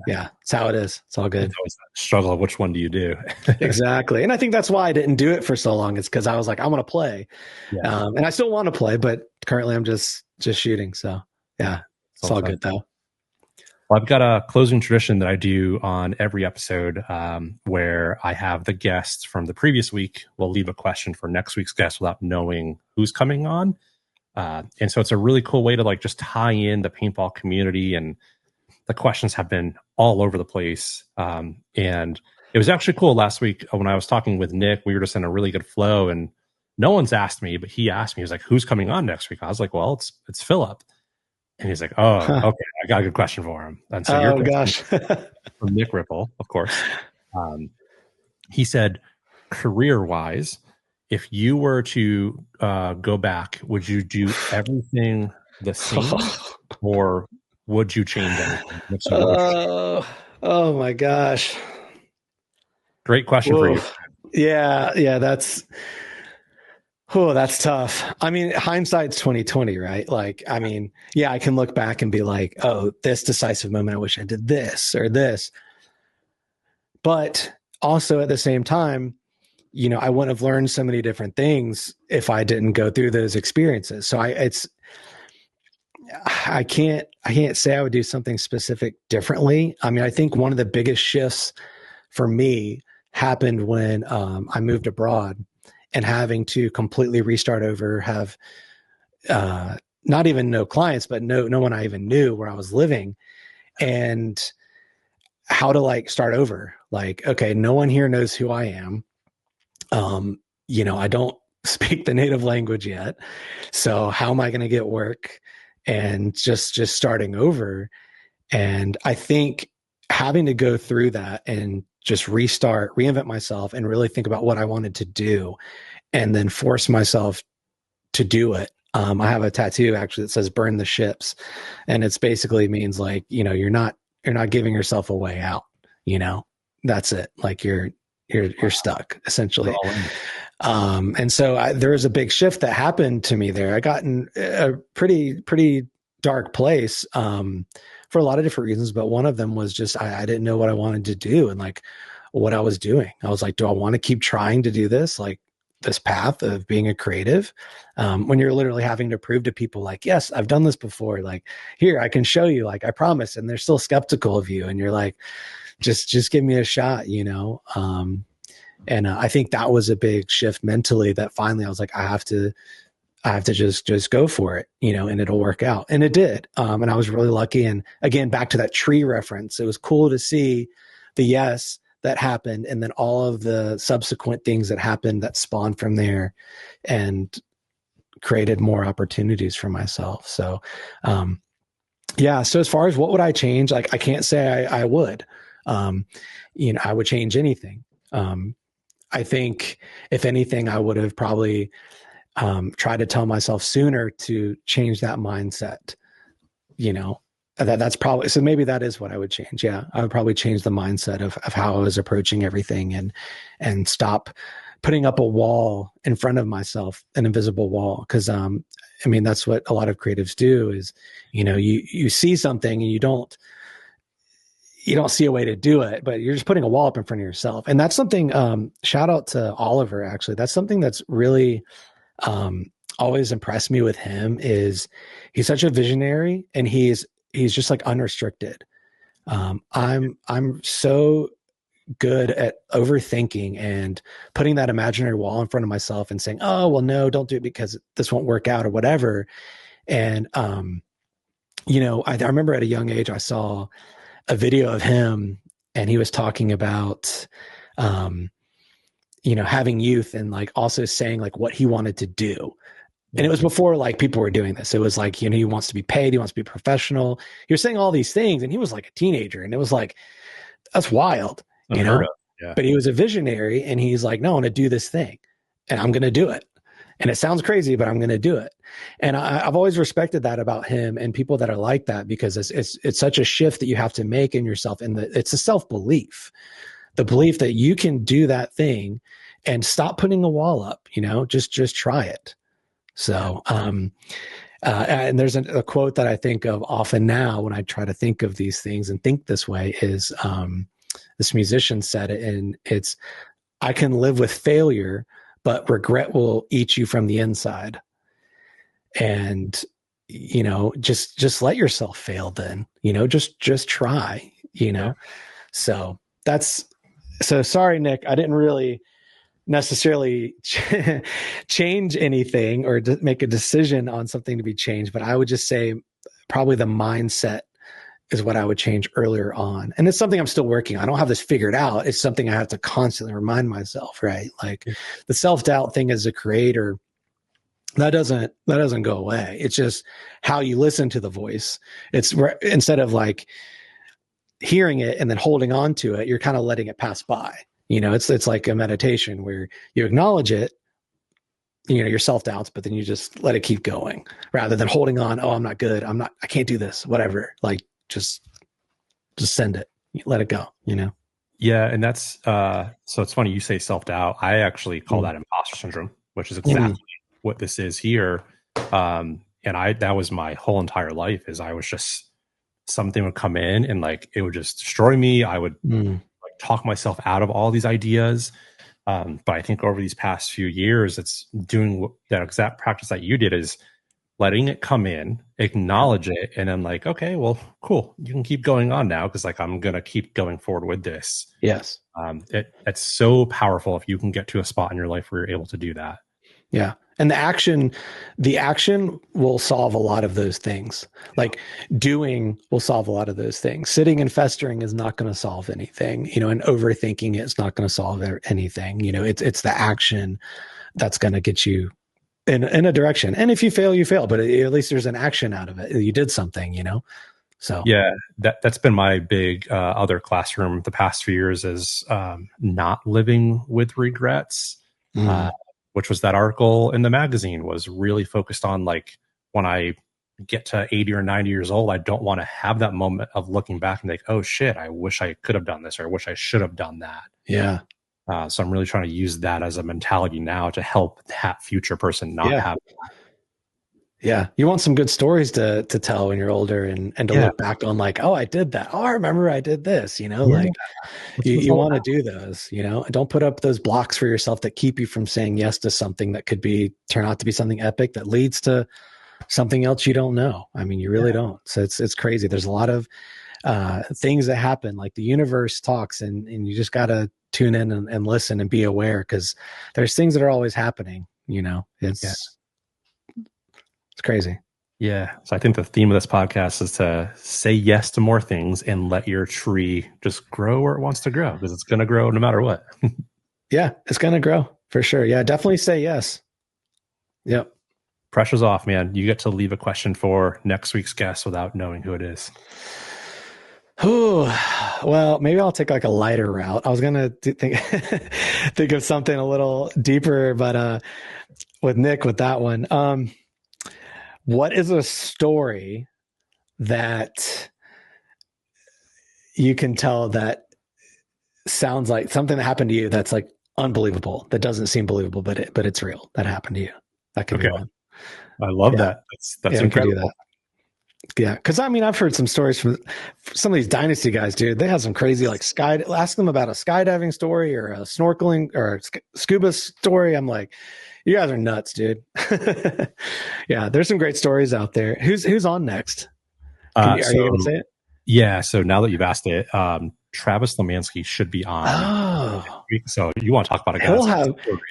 it's how it is. It's all good. It's always that struggle of which one do you do? Exactly. And I think that's why I didn't do it for so long. It's because I was like, I want to play. And I still want to play, but currently I'm just shooting. So it's all good though. Well, I've got a closing tradition that I do on every episode where I have the guests from the previous week will leave a question for next week's guest without knowing who's coming on. And so it's a really cool way to like just tie in the paintball community, and the questions have been all over the place. And it was actually cool last week when I was talking with Nick, we were just in a really good flow, and no one's asked me, but he asked me, he was like, who's coming on next week? I was like, well, it's Philip. And he's like, oh, okay, I got a good question for him. And so gosh. From Nick Ripple, of course. He said, career-wise, if you were to go back, would you do everything the same or would you change anything? Oh my gosh. Great question for you. Yeah, that's tough. I mean, hindsight's 2020, right? Like, I mean, yeah, I can look back and be like, oh, this decisive moment, I wish I did this or this. But also at the same time, I wouldn't have learned so many different things if I didn't go through those experiences. So I can't say I would do something specific differently. I mean, I think one of the biggest shifts for me happened when I moved abroad and having to completely restart over, have not even no clients, but no one I even knew where I was living, and how to like start over. Like, okay, no one here knows who I am. I don't speak the native language yet. So how am I going to get work? And just starting over. And I think having to go through that and just restart, reinvent myself, and really think about what I wanted to do, and then force myself to do it. I have a tattoo actually that says "burn the ships," and it's basically means like, you're not giving yourself a way out. That's it. Like you're stuck essentially. And so there was a big shift that happened to me there. I got in a pretty dark place for a lot of different reasons, but one of them was just I didn't know what I wanted to do and like what I was doing. I was like, do I want to keep trying to do this, like this path of being a creative, when you're literally having to prove to people like, yes, I've done this before, like here, I can show you, like I promise, and they're still skeptical of you, and you're like, just give me a shot, and I think that was a big shift mentally, that finally I was like, I have to just go for it, and it'll work out. And it did. And I was really lucky. And again, back to that tree reference, it was cool to see the yes that happened, and then all of the subsequent things that happened that spawned from there and created more opportunities for myself. So, yeah. So as far as what would I change? Like, I can't say I would, I would change anything. I think if anything, I would have probably tried to tell myself sooner to change that mindset. That's probably, so maybe that is what I would change. Yeah. I would probably change the mindset of how I was approaching everything, and stop putting up a wall in front of myself, an invisible wall. Cause, that's what a lot of creatives do is, you see something and you don't see a way to do it, but you're just putting a wall up in front of yourself. And that's something, shout out to Oliver, actually. That's something that's really always impressed me with him, is he's such a visionary, and he's just like unrestricted. I'm so good at overthinking and putting that imaginary wall in front of myself and saying, oh, well, no, don't do it because this won't work out or whatever. And, I remember at a young age, I saw a video of him, and he was talking about, having youth, and like also saying like what he wanted to do. And it was before like people were doing this. It was like, he wants to be paid. He wants to be professional. He was saying all these things, and he was like a teenager, and it was like, that's wild, Yeah. But he was a visionary, and he's like, no, I want to do this thing, and I'm going to do it. And it sounds crazy, but I'm going to do it. And I've always respected that about him and people that are like that, because it's such a shift that you have to make in yourself. And it's a self-belief, the belief that you can do that thing and stop putting a wall up, just try it. So, and there's a quote that I think of often now when I try to think of these things and think this way is, this musician said it, and it's, I can live with failure, but regret will eat you from the inside. And, just let yourself fail then, just try, so sorry, Nick, I didn't really necessarily change anything or make a decision on something to be changed, but I would just say probably the mindset is what I would change earlier on. And it's something I'm still working on. I don't have this figured out. It's something I have to constantly remind myself, right? Like the self-doubt thing as a creator, that doesn't go away. It's just how you listen to the voice. It's instead of like hearing it and then holding on to it, you're kind of letting it pass by. It's like a meditation where you acknowledge it, your self-doubts, but then you just let it keep going rather than holding on. Oh, I'm not good. I can't do this, whatever. Like just send it, let it go, Yeah, and that's so it's funny you say self-doubt. I actually call that imposter syndrome, which is exactly what this is here. And that was my whole entire life, is I was just, something would come in and like it would just destroy me. I would like talk myself out of all these ideas. But I think over these past few years, it's doing that exact practice that you did, is letting it come in, acknowledge it, and then like, okay, well, cool. You can keep going on now, because like I'm going to keep going forward with this. Yes. It's so powerful if you can get to a spot in your life where you're able to do that. Yeah. And the action will solve a lot of those things. Like doing will solve a lot of those things. Sitting and festering is not going to solve anything, and overthinking it's not going to solve anything. It's the action that's going to get you in a direction. And if you fail, you fail, but at least there's an action out of it. You did something, So yeah, that's been my big other classroom the past few years, is not living with regrets. Which was that article in the magazine was really focused on, like, when I get to 80 or 90 years old, I don't want to have that moment of looking back and like, oh shit, I wish I could have done this, or I wish I should have done that. Yeah. So I'm really trying to use that as a mentality now to help that future person not have that. Yeah. You want some good stories to tell when you're older, and to look back on like, oh, I did that. Oh, I remember I did this, like you want to do those, don't put up those blocks for yourself that keep you from saying yes to something that could turn out to be something epic that leads to something else you don't know. I mean, you really don't. So it's crazy. There's a lot of things that happen, like the universe talks, and you just got to tune in and listen and be aware, because there's things that are always happening, It's crazy. Yeah. So I think the theme of this podcast is to say yes to more things and let your tree just grow where it wants to grow, because it's going to grow no matter what. Yeah, it's going to grow for sure. Yeah, definitely say yes. Yep. Pressure's off, man. You get to leave a question for next week's guest without knowing who it is. Ooh, well, maybe I'll take like a lighter route. I was going to think of something a little deeper, but with Nick, with that one. What is a story that you can tell that sounds like something that happened to you that's like unbelievable, that doesn't seem believable, but it's real, that happened to you? That could be one. I love that. That's incredible. Yeah, because I mean, I've heard some stories from some of these dynasty guys, dude. They have some crazy like ask them about a skydiving story or a snorkeling or a scuba story. I'm like, you guys are nuts, dude. Yeah, there's some great stories out there. Who's on next? Are you going to say it? Yeah. So now that you've asked it, Travis Lemansky should be on. Oh, so you want to talk about a guy?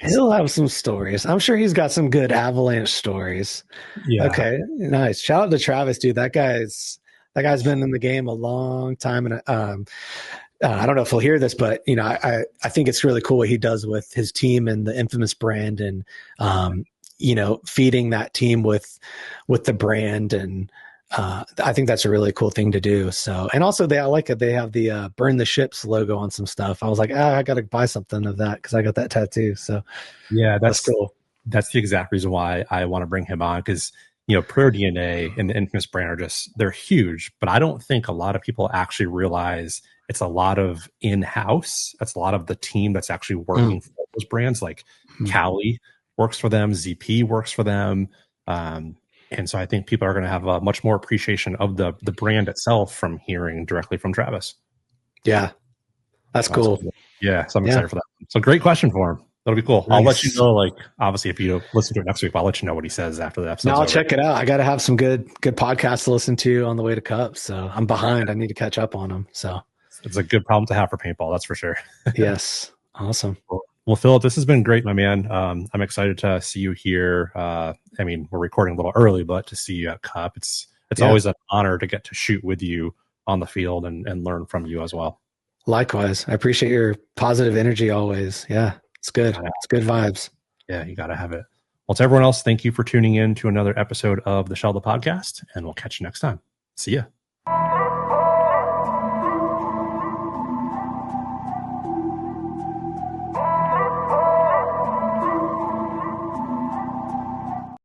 He'll have some stories. I'm sure he's got some good avalanche stories. Yeah. Okay. Nice. Shout out to Travis, dude. That guy's been in the game a long time, and I don't know if he'll hear this, but I think it's really cool what he does with his team and the Infamous brand, and feeding that team with the brand, and I think that's a really cool thing to do. So, and also I like it. They have the Burn the Ships logo on some stuff. I was like, I got to buy something of that because I got that tattoo. So yeah, that's cool. That's the exact reason why I want to bring him on, because Pro DNA and the Infamous brand they're huge, but I don't think a lot of people actually realize it's a lot of in-house. That's a lot of the team that's actually working for those brands. Like Callie works for them, ZP works for them. And so I think people are going to have a much more appreciation of the brand itself from hearing directly from Travis. Yeah, that's cool. Yeah, so I'm excited for that. So great question for him. That'll be cool. Nice. I'll let you know, like, obviously, if you listen to it next week, I'll let you know what he says after the episode. No, I'll check it out. I got to have some good podcasts to listen to on the way to Cup. So I'm behind. I need to catch up on them. So it's a good problem to have for paintball. That's for sure. Yes. Awesome. Well, Philip, this has been great, my man. I'm excited to see you here. I mean, we're recording a little early, but to see you at Cup, it's always an honor to get to shoot with you on the field and learn from you as well. Likewise. I appreciate your positive energy always. Yeah, it's good. It's good vibes. Yeah, you got to have it. Well, to everyone else, thank you for tuning in to another episode of the Shellda podcast, and we'll catch you next time. See ya.